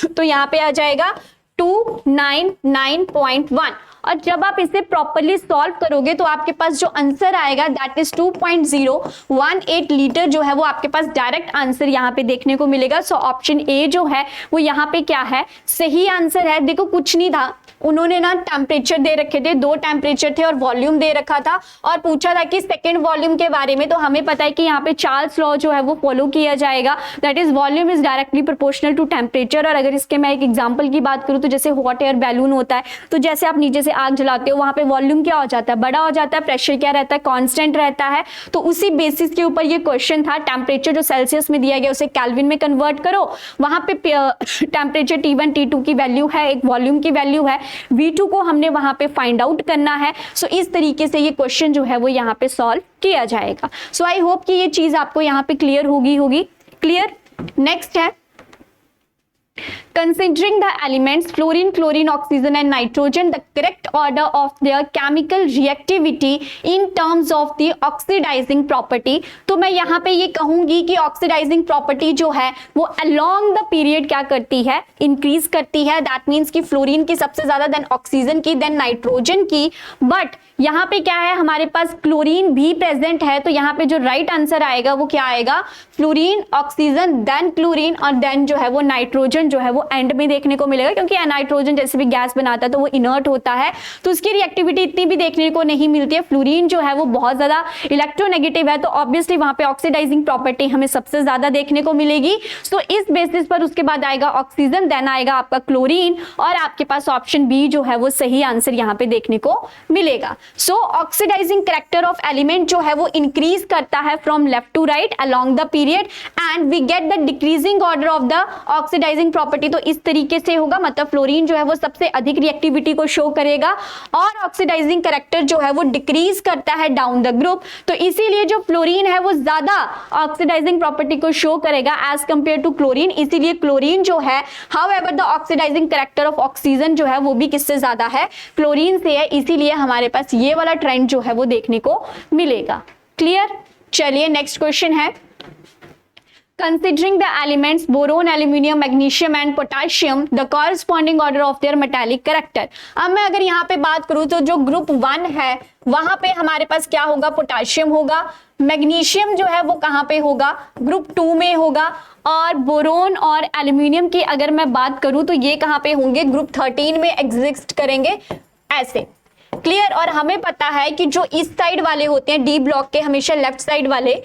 तो यहाँ पे आ जाएगा 299.1, और जब आप इसे प्रॉपरली सॉल्व करोगे तो आपके पास जो आंसर आएगा दैट इज 2.018 लीटर जो है वो आपके पास डायरेक्ट आंसर यहाँ पे देखने को मिलेगा। सो ऑप्शन ए जो है वो यहाँ पे क्या है, सही आंसर है। देखो कुछ नहीं था, उन्होंने ना टेम्परेचर दे रखे थे, 2 टेम्परेचर थे और वॉल्यूम दे रखा था, और पूछा था कि सेकंड वॉल्यूम के बारे में। तो हमें पता है कि यहाँ पे चार्ल्स लॉ जो है वो फॉलो किया जाएगा, that is volume is directly proportional to temperature. और अगर इसके मैं एक एग्जांपल की बात करूँ तो जैसे हॉट एयर बैलून होता है, तो जैसे आप नीचे से आग जलाते हो वहां पे वॉल्यूम क्या हो जाता है, बड़ा हो जाता है, प्रेशर क्या रहता है, कांस्टेंट रहता है। तो उसी बेसिस के ऊपर ये क्वेश्चन था। टेम्परेचर जो सेल्सियस में दिया गया उसे केल्विन में कन्वर्ट करो, वहां पे टेम्परेचर T1 T2 की वैल्यू है, एक वॉल्यूम की वैल्यू है, V2 को हमने वहां पे फाइंड आउट करना है। सो इस तरीके से ये क्वेश्चन जो है वो यहाँ पे सॉल्व किया जाएगा। सो आई होप कि ये चीज आपको यहाँ पे क्लियर होगी। क्लियर। नेक्स्ट है, considering the elements fluorine, chlorine, oxygen and nitrogen, the correct order of their chemical reactivity in terms of the oxidizing property। तो मैं यहाँ पे ये कहूंगी कि oxidizing property जो है वो along the period क्या करती है, increase करती है। that means कि फ्लोरीन की सबसे ज्यादा, then ऑक्सीजन की, then नाइट्रोजन की। बट यहाँ पे क्या है, हमारे पास क्लोरीन भी प्रेजेंट है। तो यहाँ पे जो राइट आंसर आएगा वो क्या आएगा, फ्लोरीन, ऑक्सीजन, देन क्लोरीन और देन जो है वो नाइट्रोजन जो है वो एंड में देखने को मिलेगा। क्योंकि नाइट्रोजन जैसे भी गैस बनाता है तो वो इनर्ट होता है, तो उसकी रिएक्टिविटी इतनी भी देखने को नहीं मिलती है। फ्लोरीन जो है वो बहुत ज्यादा इलेक्ट्रोनेगेटिव है, तो ऑब्वियसली वहां पे ऑक्सीडाइजिंग प्रॉपर्टी हमें सबसे ज्यादा देखने को मिलेगी। सो इस बेसिस पर उसके बाद आएगा ऑक्सीजन, देन आएगा आपका क्लोरीन, और आपके पास ऑप्शन बी जो है वो सही आंसर यहाँ पे देखने को मिलेगा। So oxidizing character of element जो है वो इंक्रीज करता है from left to right along the period, and we get the decreasing order of the oxidizing property. तो इस तरीके से होगा, मतलब फ्लोरीन जो है वो सबसे अधिक रिएक्टिविटी को शो करेगा और ऑक्सीडाइजिंग कैरेक्टर जो है वो डिक्रीज करता है डाउन द ग्रुप। तो इसीलिए जो फ्लोरीन है वो ज्यादा ऑक्सीडाइजिंग प्रॉपर्टी को शो करेगा एज कंपेयर टू क्लोरीन। इसीलिए क्लोरीन जो है, however the oxidizing character of oxygen जो है वो भी किससे ज्यादा है, क्लोरीन से है। इसीलिए हमारे पास ये वाला ट्रेंड जो है वो देखने को मिलेगा। क्लियर। चलिए नेक्स्ट क्वेश्चन है, considering the elements boron, aluminium, magnesium and potassium, the corresponding order of their metallic character। अब मैं अगर यहाँ पे बात करूँ तो जो ग्रुप 1 है वहां पे हमारे पास क्या होगा, पोटाशियम होगा। मैग्नीशियम जो है वो कहाँ पे होगा, ग्रुप 2 में होगा। और बोरोन और एल्यूमिनियम की अगर मैं बात करूँ तो ये कहाँ पे होंगे, ग्रुप 13 में एग्जिस्ट करेंगे ऐसे। क्लियर। और हमें पता है कि जो इस साइड वाले होते हैं डी ब्लॉक के, हमेशा लेफ्ट साइड वाले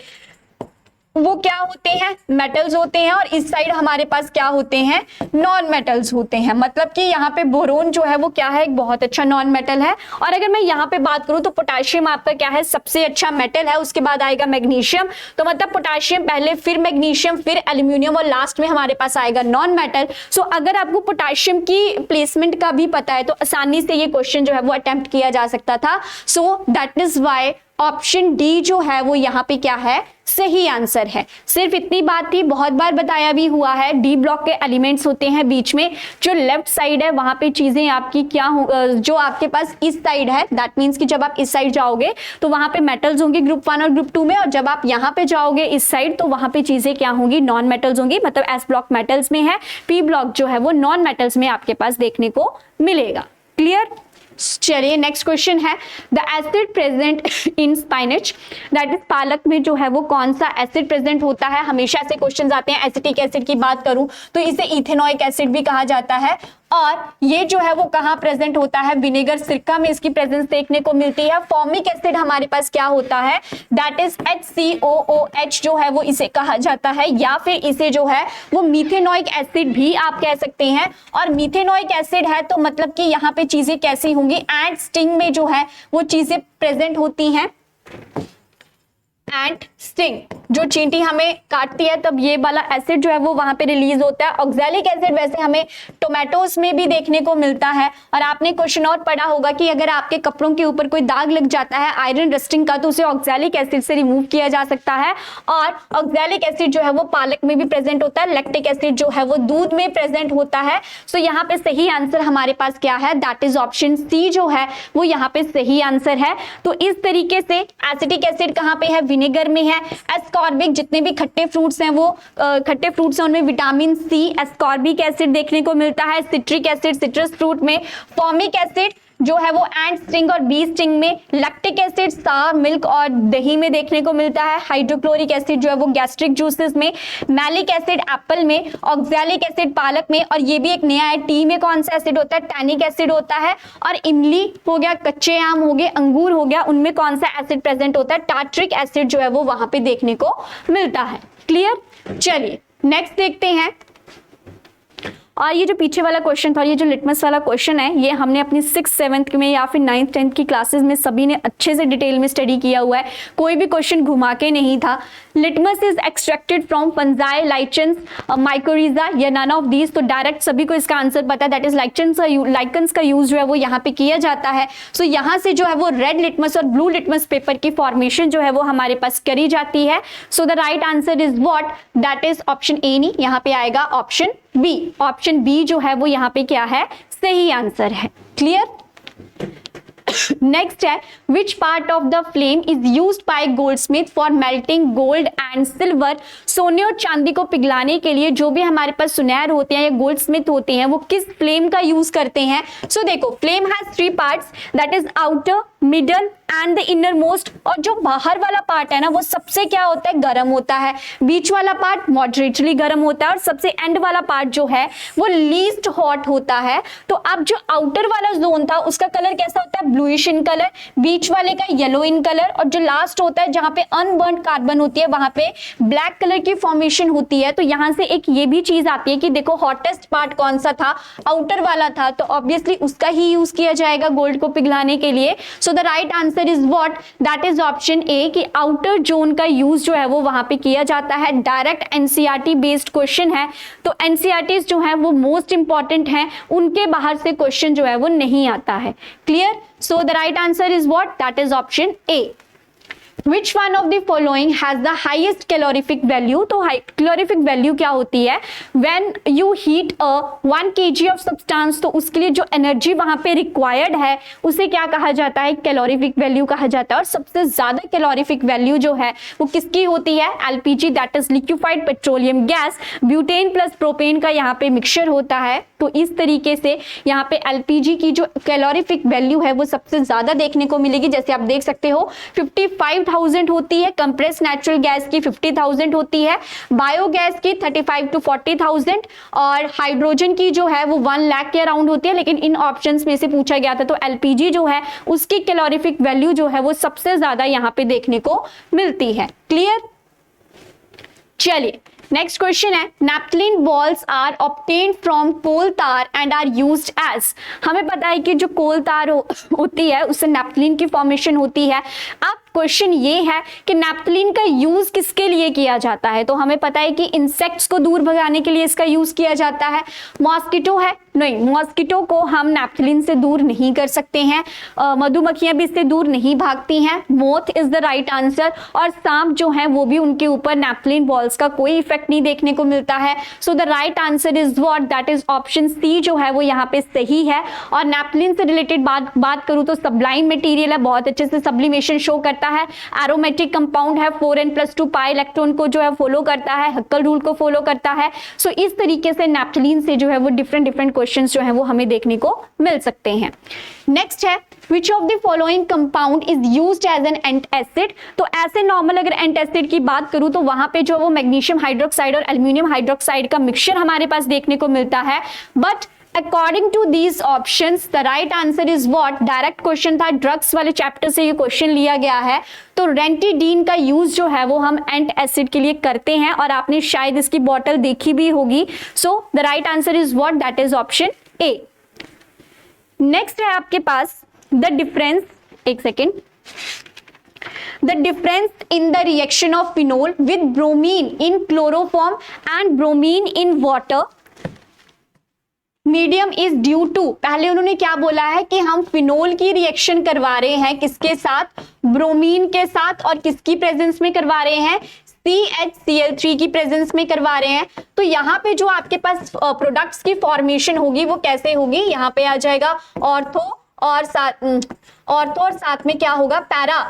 वो क्या होते हैं, मेटल्स होते हैं, और इस साइड हमारे पास क्या होते हैं, नॉन मेटल्स होते हैं। मतलब कि यहाँ पे बोरोन जो है वो क्या है, एक बहुत अच्छा नॉन मेटल है। और अगर मैं यहाँ पे बात करूँ तो पोटाशियम आपका क्या है, सबसे अच्छा मेटल है। उसके बाद आएगा मैग्नीशियम, तो मतलब पोटाशियम पहले, फिर मैग्नीशियम, फिर एल्यूमिनियम, और लास्ट में हमारे पास आएगा नॉन मेटल। सो अगर आपको पोटाशियम की प्लेसमेंट का भी पता है तो आसानी से ये क्वेश्चन जो है वो अटेम्प्ट किया जा सकता था। सो that is why option D जो है वो यहाँ पे क्या है, सही आंसर है। सिर्फ इतनी बात थी, बहुत बार बताया भी हुआ है, डी ब्लॉक के एलिमेंट्स होते हैं बीच में, जो लेफ्ट साइड है वहां पे चीजें आपकी क्या हो, जो आपके पास इस साइड है, दैट मींस कि जब आप इस साइड जाओगे तो वहां पे मेटल्स होंगे ग्रुप 1 और ग्रुप 2 में, और जब आप यहाँ पे जाओगे इस साइड तो वहां पे चीजें क्या होंगी, नॉन मेटल्स होंगी। मतलब एस ब्लॉक मेटल्स में है, पी ब्लॉक जो है वो नॉन मेटल्स में आपके पास देखने को मिलेगा। क्लियर। चलिए नेक्स्ट क्वेश्चन है, the acid present in स्पाइनच, that is पालक में जो है वो कौन सा एसिड प्रेजेंट होता है। हमेशा ऐसे क्वेश्चन आते हैं। एसिटिक एसिड की बात करूं तो इसे इथेनोइक एसिड भी कहा जाता है, और ये जो है वो कहाँ प्रेजेंट होता है, विनेगर, सिरका में इसकी प्रेजेंस देखने को मिलती है। फॉर्मिक एसिड हमारे पास क्या होता है, दैट इज HCOOH जो है वो इसे कहा जाता है, या फिर इसे जो है वो मीथेनोइक एसिड भी आप कह सकते हैं। और मीथेनोइक एसिड है तो मतलब कि यहाँ पे चीजें कैसी होंगी, एंड स्टिंग में जो है वो चीजें प्रेजेंट होती हैं। एंड स्टिंग, जो चींटी हमें काटती है तब ये वाला एसिड जो है वो वहां पे रिलीज होता है। ऑक्सैलिक एसिड वैसे हमें टोमेटोज में भी देखने को मिलता है। और आपने क्वेश्चन और पढ़ा होगा कि अगर आपके कपड़ों के ऊपर कोई दाग लग जाता है आयरन रस्टिंग का, तो उसे ऑक्सैलिक एसिड से रिमूव किया जा सकता है। और ऑक्सैलिक एसिड जो है वो पालक में भी प्रेजेंट होता है। लैक्टिक एसिड जो है वो दूध में प्रेजेंट होता है। सो यहाँ पे सही आंसर हमारे पास क्या है, दैट इज ऑप्शन सी जो है वो यहाँ पे सही आंसर है। तो इस तरीके से एसिटिक एसिड कहाँ पे है, विनेगर में है। एस्कॉर्बिक, जितने भी खट्टे फ्रूट्स हैं वो खट्टे फ्रूट्स हैं उनमें विटामिन सी, एस्कॉर्बिक एसिड देखने को मिलता है। सिट्रिक एसिड सिट्रस फ्रूट में, फॉर्मिक एसिड जो है वो एंड स्टिंग और बी स्टिंग में, लैक्टिक एसिड सार, मिल्क और दही में देखने को मिलता है। हाइड्रोक्लोरिक एसिड जो है वो गैस्ट्रिक जूसेस में, मैलिक एसिड एप्पल में, ऑक्सैलिक एसिड पालक में, और ये भी एक नया है, टी में कौन सा एसिड होता है, टैनिक एसिड होता है। और इमली हो गया, कच्चे आम हो गए, अंगूर हो गया, उनमें कौन सा एसिड प्रेजेंट होता है, टार्ट्रिक एसिड जो है वो वहां पे देखने को मिलता है। क्लियर। चलिए नेक्स्ट देखते हैं, और ये जो पीछे वाला क्वेश्चन था, ये जो लिटमस वाला क्वेश्चन है, ये हमने अपनी 6th 7th में या फिर 9th 10th की क्लासेस में सभी ने अच्छे से डिटेल में स्टडी किया हुआ है, कोई भी क्वेश्चन घुमा के नहीं था। Litmus is extracted from fungi, lichens, mycorrhiza या नन ऑफ दीज। तो डायरेक्ट सभी को इसका आंसर पता है, दैट इज लाइकन्स का यूज जो है वो यहाँ पे किया जाता है। सो यहाँ से जो है वो रेड लिटमस और ब्लू लिटमस पेपर की फॉर्मेशन जो है वो हमारे पास करी जाती है। So the right answer is what, that is option ए नहीं, यहाँ पे आएगा ऑप्शन बी। ऑप्शन बी जो है वो यहाँ पे क्या है, सही आंसर है। क्लियर। नेक्स्ट है, which part of the flame is used by Goldsmith for melting gold and silver. सोने और चांदी को पिघलाने के लिए जो भी हमारे पास सुनार होते हैं या गोल्डस्मिथ होते हैं वो किस फ्लेम का यूज करते हैं। सो देखो, flame has 3 parts, that is outer, middle and the inner most. और जो बाहर वाला पार्ट है ना वो सबसे क्या होता है, गर्म होता है। बीच वाला पार्ट मॉडरेटली गर्म होता है और सबसे एंड वाला पार्ट जो है वो लीस्ट हॉट होता है। तो अब जो आउटर वाला जोन था उसका कलर कैसा होता है, ब्लूइश इन कलर, बीच वाले का येलो इन कलर, और जो लास्ट होता है जहां पे अनबर्न्ड कार्बन होती है वहां पे ब्लैक कलर की फॉर्मेशन होती है। तो यहां से एक ये भी चीज आती है कि देखो हॉटेस्ट पार्ट कौन सा था, आउटर वाला था, तो ऑब्वियसली उसका ही यूज किया जाएगा गोल्ड को पिघलाने के लिए। सो the right answer is what, that is option ए कि आउटर जोन का यूज जो है वो वहां पे किया जाता है। डायरेक्ट एनसीईआरटी बेस्ड क्वेश्चन है, तो एनसीईआरटी जो है वो मोस्ट इंपॉर्टेंट है, उनके बाहर से क्वेश्चन जो है वो नहीं आता है। Clear. So the right answer is what, that is option A. Which one of the following has the highest calorific value? तो calorific value क्या होती है, when you heat a 1 kg of substance, तो उसके लिए जो एनर्जी वहां पे रिक्वायर्ड है उसे क्या कहा जाता है, कैलोरिफिक वैल्यू कहा जाता है। और सबसे ज्यादा कैलोरिफिक वैल्यू जो है वो किसकी होती है, LPG, that is liquefied petroleum gas, butane plus propane का यहाँ पे मिक्सचर होता है। तो इस तरीके से यहाँ पे एलपीजी की जो कैलोरिफिक वैल्यू है वो सबसे ज्यादा देखने को मिलेगी। जैसे आप देख सकते हो 55,000 होती है, कंप्रेस नेचुरल गैस की 50,000 होती है, बायोगैस की 35 to 40,000 और हाइड्रोजन की जो है वो 1 लाख के अराउंड होती है। लेकिन इन ऑप्शंस में से पूछा गया था तो एलपीजी जो है उसकी कैलोरिफिक वैल्यू जो है वो सबसे ज्यादा यहाँ पे देखने को मिलती है। क्लियर। चलिए नेक्स्ट क्वेश्चन है, naphthalene balls are obtained from coal tar and are used as. हमें पता है कि जो कोल तार होती है उससे नैप्थलीन की फॉर्मेशन होती है। अब क्वेश्चन ये है कि नैप्थलीन का यूज किसके लिए किया जाता है। तो हमें पता है कि इंसेक्ट्स को दूर भगाने के लिए इसका यूज किया जाता है। मॉस्किटो है, नहीं, मॉस्किटो को हम नैप्थलीन से दूर नहीं कर सकते हैं, मधुमक्खियां भी इससे दूर नहीं भागती हैं, moth is the right answer. और सांप जो है वो भी, उनके ऊपर नैप्थलीन बॉल्स का कोई इफेक्ट नहीं देखने को मिलता है। So the right answer is what, that is option C जो है वो यहाँ पे सही है। और नैप्थलीन से रिलेटेड बात करूं तो सब्लाइम मटेरियल है, बहुत अच्छे से सब्लिमेशन शो करता है, एरोमेटिक कंपाउंड है, 4n+2 पाई इलेक्ट्रॉन को जो है फॉलो करता है, हक्कल रूल को फॉलो करता है। सो इस तरीके से नैप्थलीन से जो है वो डिफरेंट क्वेश्चंस जो है वो हमें देखने को मिल सकते हैं। नेक्स्ट है, which of the following compound is used as an antacid। तो ऐसे नॉर्मल अगर एंटासिड की बात करूं तो वहां पे जो वो मैग्नीशियम हाइड्रोक्साइड और एल्यूमिनियम हाइड्रोक्साइड का मिक्सचर हमारे पास देखने को मिलता है। But according to these options the right answer is what, direct question था, ड्रग्स वाले चैप्टर से ये क्वेश्चन लिया गया है। तो रेंटिडीन का यूज जो है वो हम एंटासिड के लिए करते हैं और आपने शायद इसकी बॉटल देखी भी होगी। सो the right answer is what, that is option A. Next है आपके पास द डिफरेंस, एक second, the difference in the reaction of phenol with bromine in chloroform and bromine in water medium is due to. पहले उन्होंने क्या बोला है कि हम फिनोल की रिएक्शन करवा रहे हैं किसके साथ, ब्रोमीन के साथ, और किसकी प्रेजेंस में करवा रहे हैं, CHCl3 की प्रेजेंस में करवा रहे हैं। तो यहाँ पे जो आपके पास प्रोडक्ट्स की फॉर्मेशन होगी वो कैसे होगी, यहाँ पे आ जाएगा ऑर्थो और साथ में क्या होगा, पैरा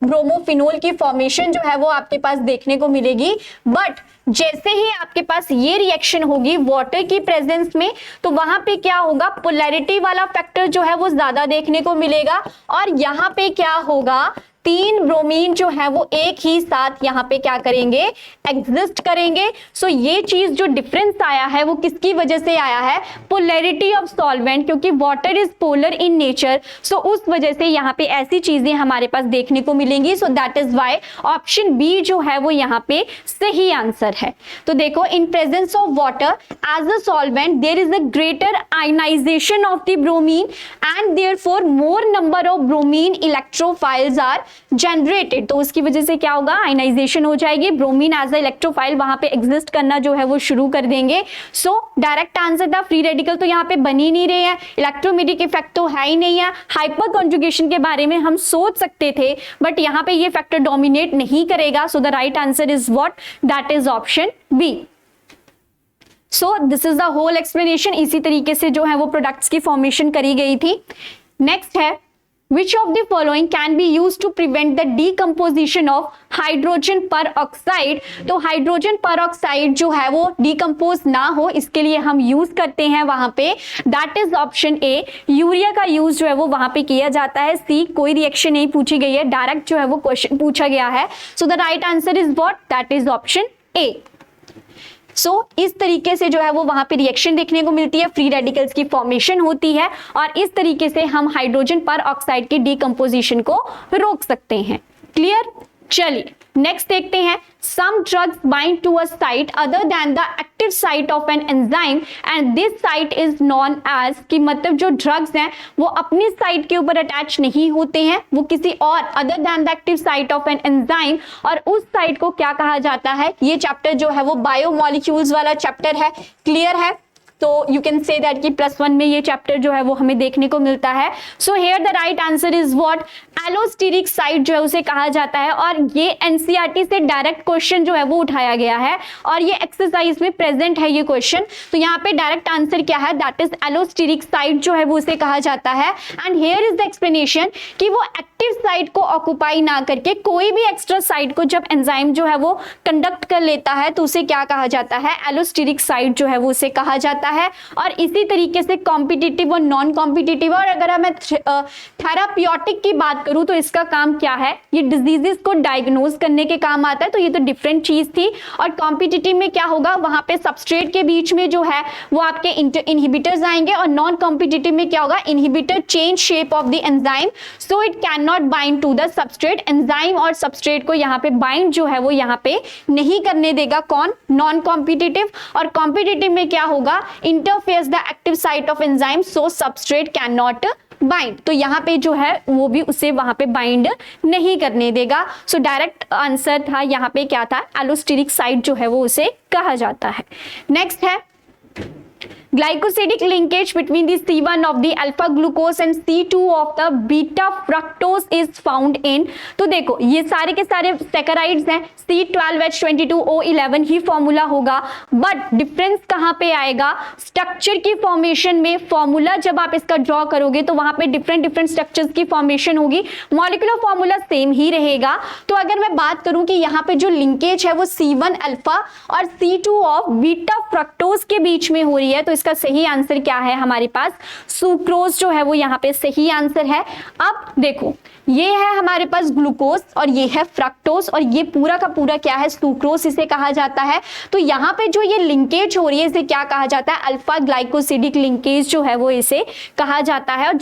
ब्रोमोफिनोल की फॉर्मेशन जो है वो आपके पास देखने को मिलेगी। बट जैसे ही आपके पास ये रिएक्शन होगी वाटर की प्रेजेंस में, तो वहां पे क्या होगा, पोलैरिटी वाला फैक्टर जो है वो ज्यादा देखने को मिलेगा और यहाँ पे क्या होगा, 3 ब्रोमीन जो है वो एक ही साथ यहाँ पे क्या करेंगे, एग्जिस्ट करेंगे। सो ये चीज जो डिफरेंस आया है वो किसकी वजह से आया है, पोलैरिटी ऑफ सॉल्वेंट, क्योंकि water is polar in nature, so उस वजह से यहाँ पे ऐसी चीजें हमारे पास देखने को मिलेंगी। So that is why option B जो है वो यहाँ पे सही आंसर है। तो देखो, in presence of water as a solvent there is a greater ionization of the bromine and therefore more number of bromine electrophiles are generated. तो उसकी वजह से क्या होगा, आयनाइजेशन हो जाएगी, ब्रोमीन एज अ इलेक्ट्रोफाइल वहां पे एग्जिस्ट करना जो है वो शुरू कर देंगे। सो डायरेक्ट आंसर था, फ्री रेडिकल तो यहाँ पे बन ही नहीं रहे हैं, इलेक्ट्रोमेटिक इफेक्ट तो है ही नहीं है। हाइपर कॉन्जुगेशन के बारे में हम सोच सकते थे बट यहाँ पे ये फैक्टर डोमिनेट नहीं करेगा। So the right answer is what, that is option B. So this is the whole explanation. इसी तरीके से जो है वो प्रोडक्ट्स की फॉर्मेशन करी गई थी। नेक्स्ट है, Which of the following can be used to prevent the decomposition of hydrogen peroxide? तो हाइड्रोजन peroxide जो है वो डिकम्पोज ना हो इसके लिए हम यूज करते हैं वहां पे, that is option A, urea का यूज जो है वो वहां पे किया जाता है। सी, कोई रिएक्शन नहीं पूछी गई है, डायरेक्ट जो है वो क्वेश्चन पूछा गया है। So the right answer is what, that is option A. So इस तरीके से जो है वो वहां पे रिएक्शन देखने को मिलती है, फ्री रेडिकल्स की फॉर्मेशन होती है और इस तरीके से हम हाइड्रोजन peroxide की डिकम्पोजिशन को रोक सकते हैं। क्लियर? चलिए नेक्स्ट देखते हैं, some drugs bind to a site other than the active site of an enzyme and this site is known as, कि मतलब जो ड्रग्स हैं वो अपनी साइट के ऊपर अटैच नहीं होते हैं, वो किसी और other than the active site of an enzyme, और उस साइट को क्या कहा जाता है। ये चैप्टर जो है वो बायोमॉलिक्यूल्स वाला चैप्टर है। क्लियर है? तो यू कैन से दैट कि +1 में ये चैप्टर जो है वो हमें देखने को मिलता है। So here the right answer is what, allosteric site जो है उसे कहा जाता है और ये एनसीईआरटी से डायरेक्ट क्वेश्चन जो है वो उठाया गया है और ये एक्सरसाइज में प्रेजेंट है ये क्वेश्चन। तो यहाँ पे डायरेक्ट आंसर क्या है, दैट इज एलोस्टेरिक साइट जो है वो उसे कहा जाता है। And here is the explanation कि वो एक्टिव साइट को ऑक्युपाई ना करके कोई भी एक्स्ट्रा साइट को जब एंजाइम जो है वो कंडक्ट कर लेता है तो उसे क्या कहा जाता है, एलोस्टेरिक साइट जो है वो उसे कहा जाता है। और इसी तरीके से कॉम्पिटिटिव और नॉन कॉम्पिटिटिव, और अगर मैं थेराप्यूटिक की बात करूं तो इसका काम क्या है, ये डिजीजेस को डायग्नोज करने के काम आता है। तो ये तो डिफरेंट चीज थी। और कॉम्पिटिटिव में क्या होगा, वहां पे सबस्ट्रेट के बीच में जो है वो आपके इनहिबिटर्स आएंगे और नॉन कॉम्पिटिटिव में क्या होगा, inhibitor change shape of the enzyme so it can not bind to the substrate. Enzyme और सबस्ट्रेट को यहाँ पे बाइंड जो है वो यहाँ पे नहीं करने देगा कौन, नॉन कॉम्पिटिटिव। और कॉम्पिटिटिव में क्या होगा, interferes the active site of enzyme so substrate cannot bind। तो यहाँ पे जो है वो भी उसे वहां पे बाइंड नहीं करने देगा। सो डायरेक्ट आंसर था यहाँ पे क्या था, एलोस्टेरिक साइट जो है वो उसे कहा जाता है। नेक्स्ट है, glycosidic linkage between the C1 of the alpha glucose and C2 of the beta fructose is found in। तो देखो ये सारे के सारे सैकराइड्स हैं, C12H22O11 ही फॉर्मूला होगा, बट डिफरेंस कहाँ पे आएगा, स्ट्रक्चर की फॉर्मेशन में। फॉर्मूला जब आप इसका ड्रॉ करोगे तो वहां पे डिफरेंट स्ट्रक्चर्स की फॉर्मेशन होगी, मॉलिक्यूलर फॉर्मूला सेम ही रहेगा। तो अगर मैं बात करूं कि यहाँ पे जो लिंकेज है वो C1 अल्फा और C2 ऑफ बीटा फ्रक्टोज के बीच में हो रही है, तो इसका सही आंसर क्या है हमारे पास, सुक्रोज जो है वो यहाँ पे सही आंसर है। अब देखो ये है हमारे पास ग्लूकोज और ये है फ्रक्टोज और ये पूरा का पूरा क्या है, सुक्रोज इसे कहा जाता है। तो यहाँ पे जो ये लिंकेज हो रही है इसे क्या कहा जाता है, अल्फा ग्लाइकोसिडिक लिंकेज जो है वो इसे कहा जाता है। और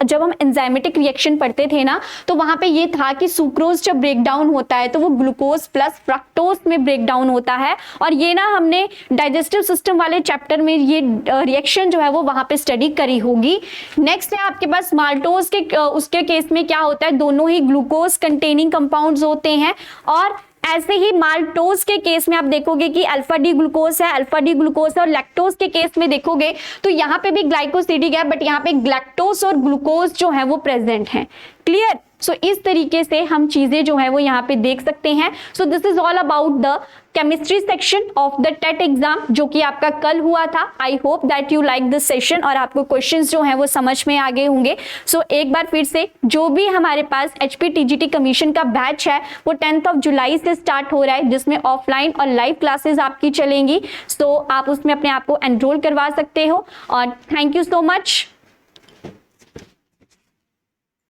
जब हम एंजाइमेटिक रिएक्शन पढ़ते थे ना तो वहां पे ये था कि सुक्रोज जब ब्रेक डाउन होता है तो वो ग्लूकोज प्लस फ्रक्टोज में ब्रेक डाउन होता है। और ये ना हमने डाइजेस्टिव सिस्टम वाले चैप्टर में ये रिएक्शन जो है वो वहां पे स्टडी करी होगी। नेक्स्ट है आपके पास माल्टोज के उसके केस में क्या होता है, दोनों ही ग्लूकोज कंटेनिंग कंपाउंड्स होते हैं। और ऐसे ही माल्टोज के केस में आप देखोगे कि अल्फा डी ग्लूकोज है, अल्फा डी ग्लूकोज। और लैक्टोज के केस में देखोगे तो यहाँ पे भी ग्लाइकोसिडिक है बट यहाँ पे ग्लैक्टोज और ग्लूकोज जो है वो प्रेजेंट हैं। क्लियर? सो इस तरीके से हम चीजें जो है वो यहाँ पे देख सकते हैं। So this is all about the chemistry section of the TET exam जो कि आपका कल हुआ था। I hope that you like this session और आपको क्वेश्चंस जो हैं वो समझ में आ गए होंगे। सो एक बार फिर से जो भी हमारे पास HPTGT कमीशन का बैच है वो 10 जुलाई से स्टार्ट हो रहा है, जिसमें ऑफलाइन और लाइव क्लासेस आपकी चलेंगी। सो आप उसमें अपने आप को एनरोल करवा सकते हो। और थैंक यू सो मच।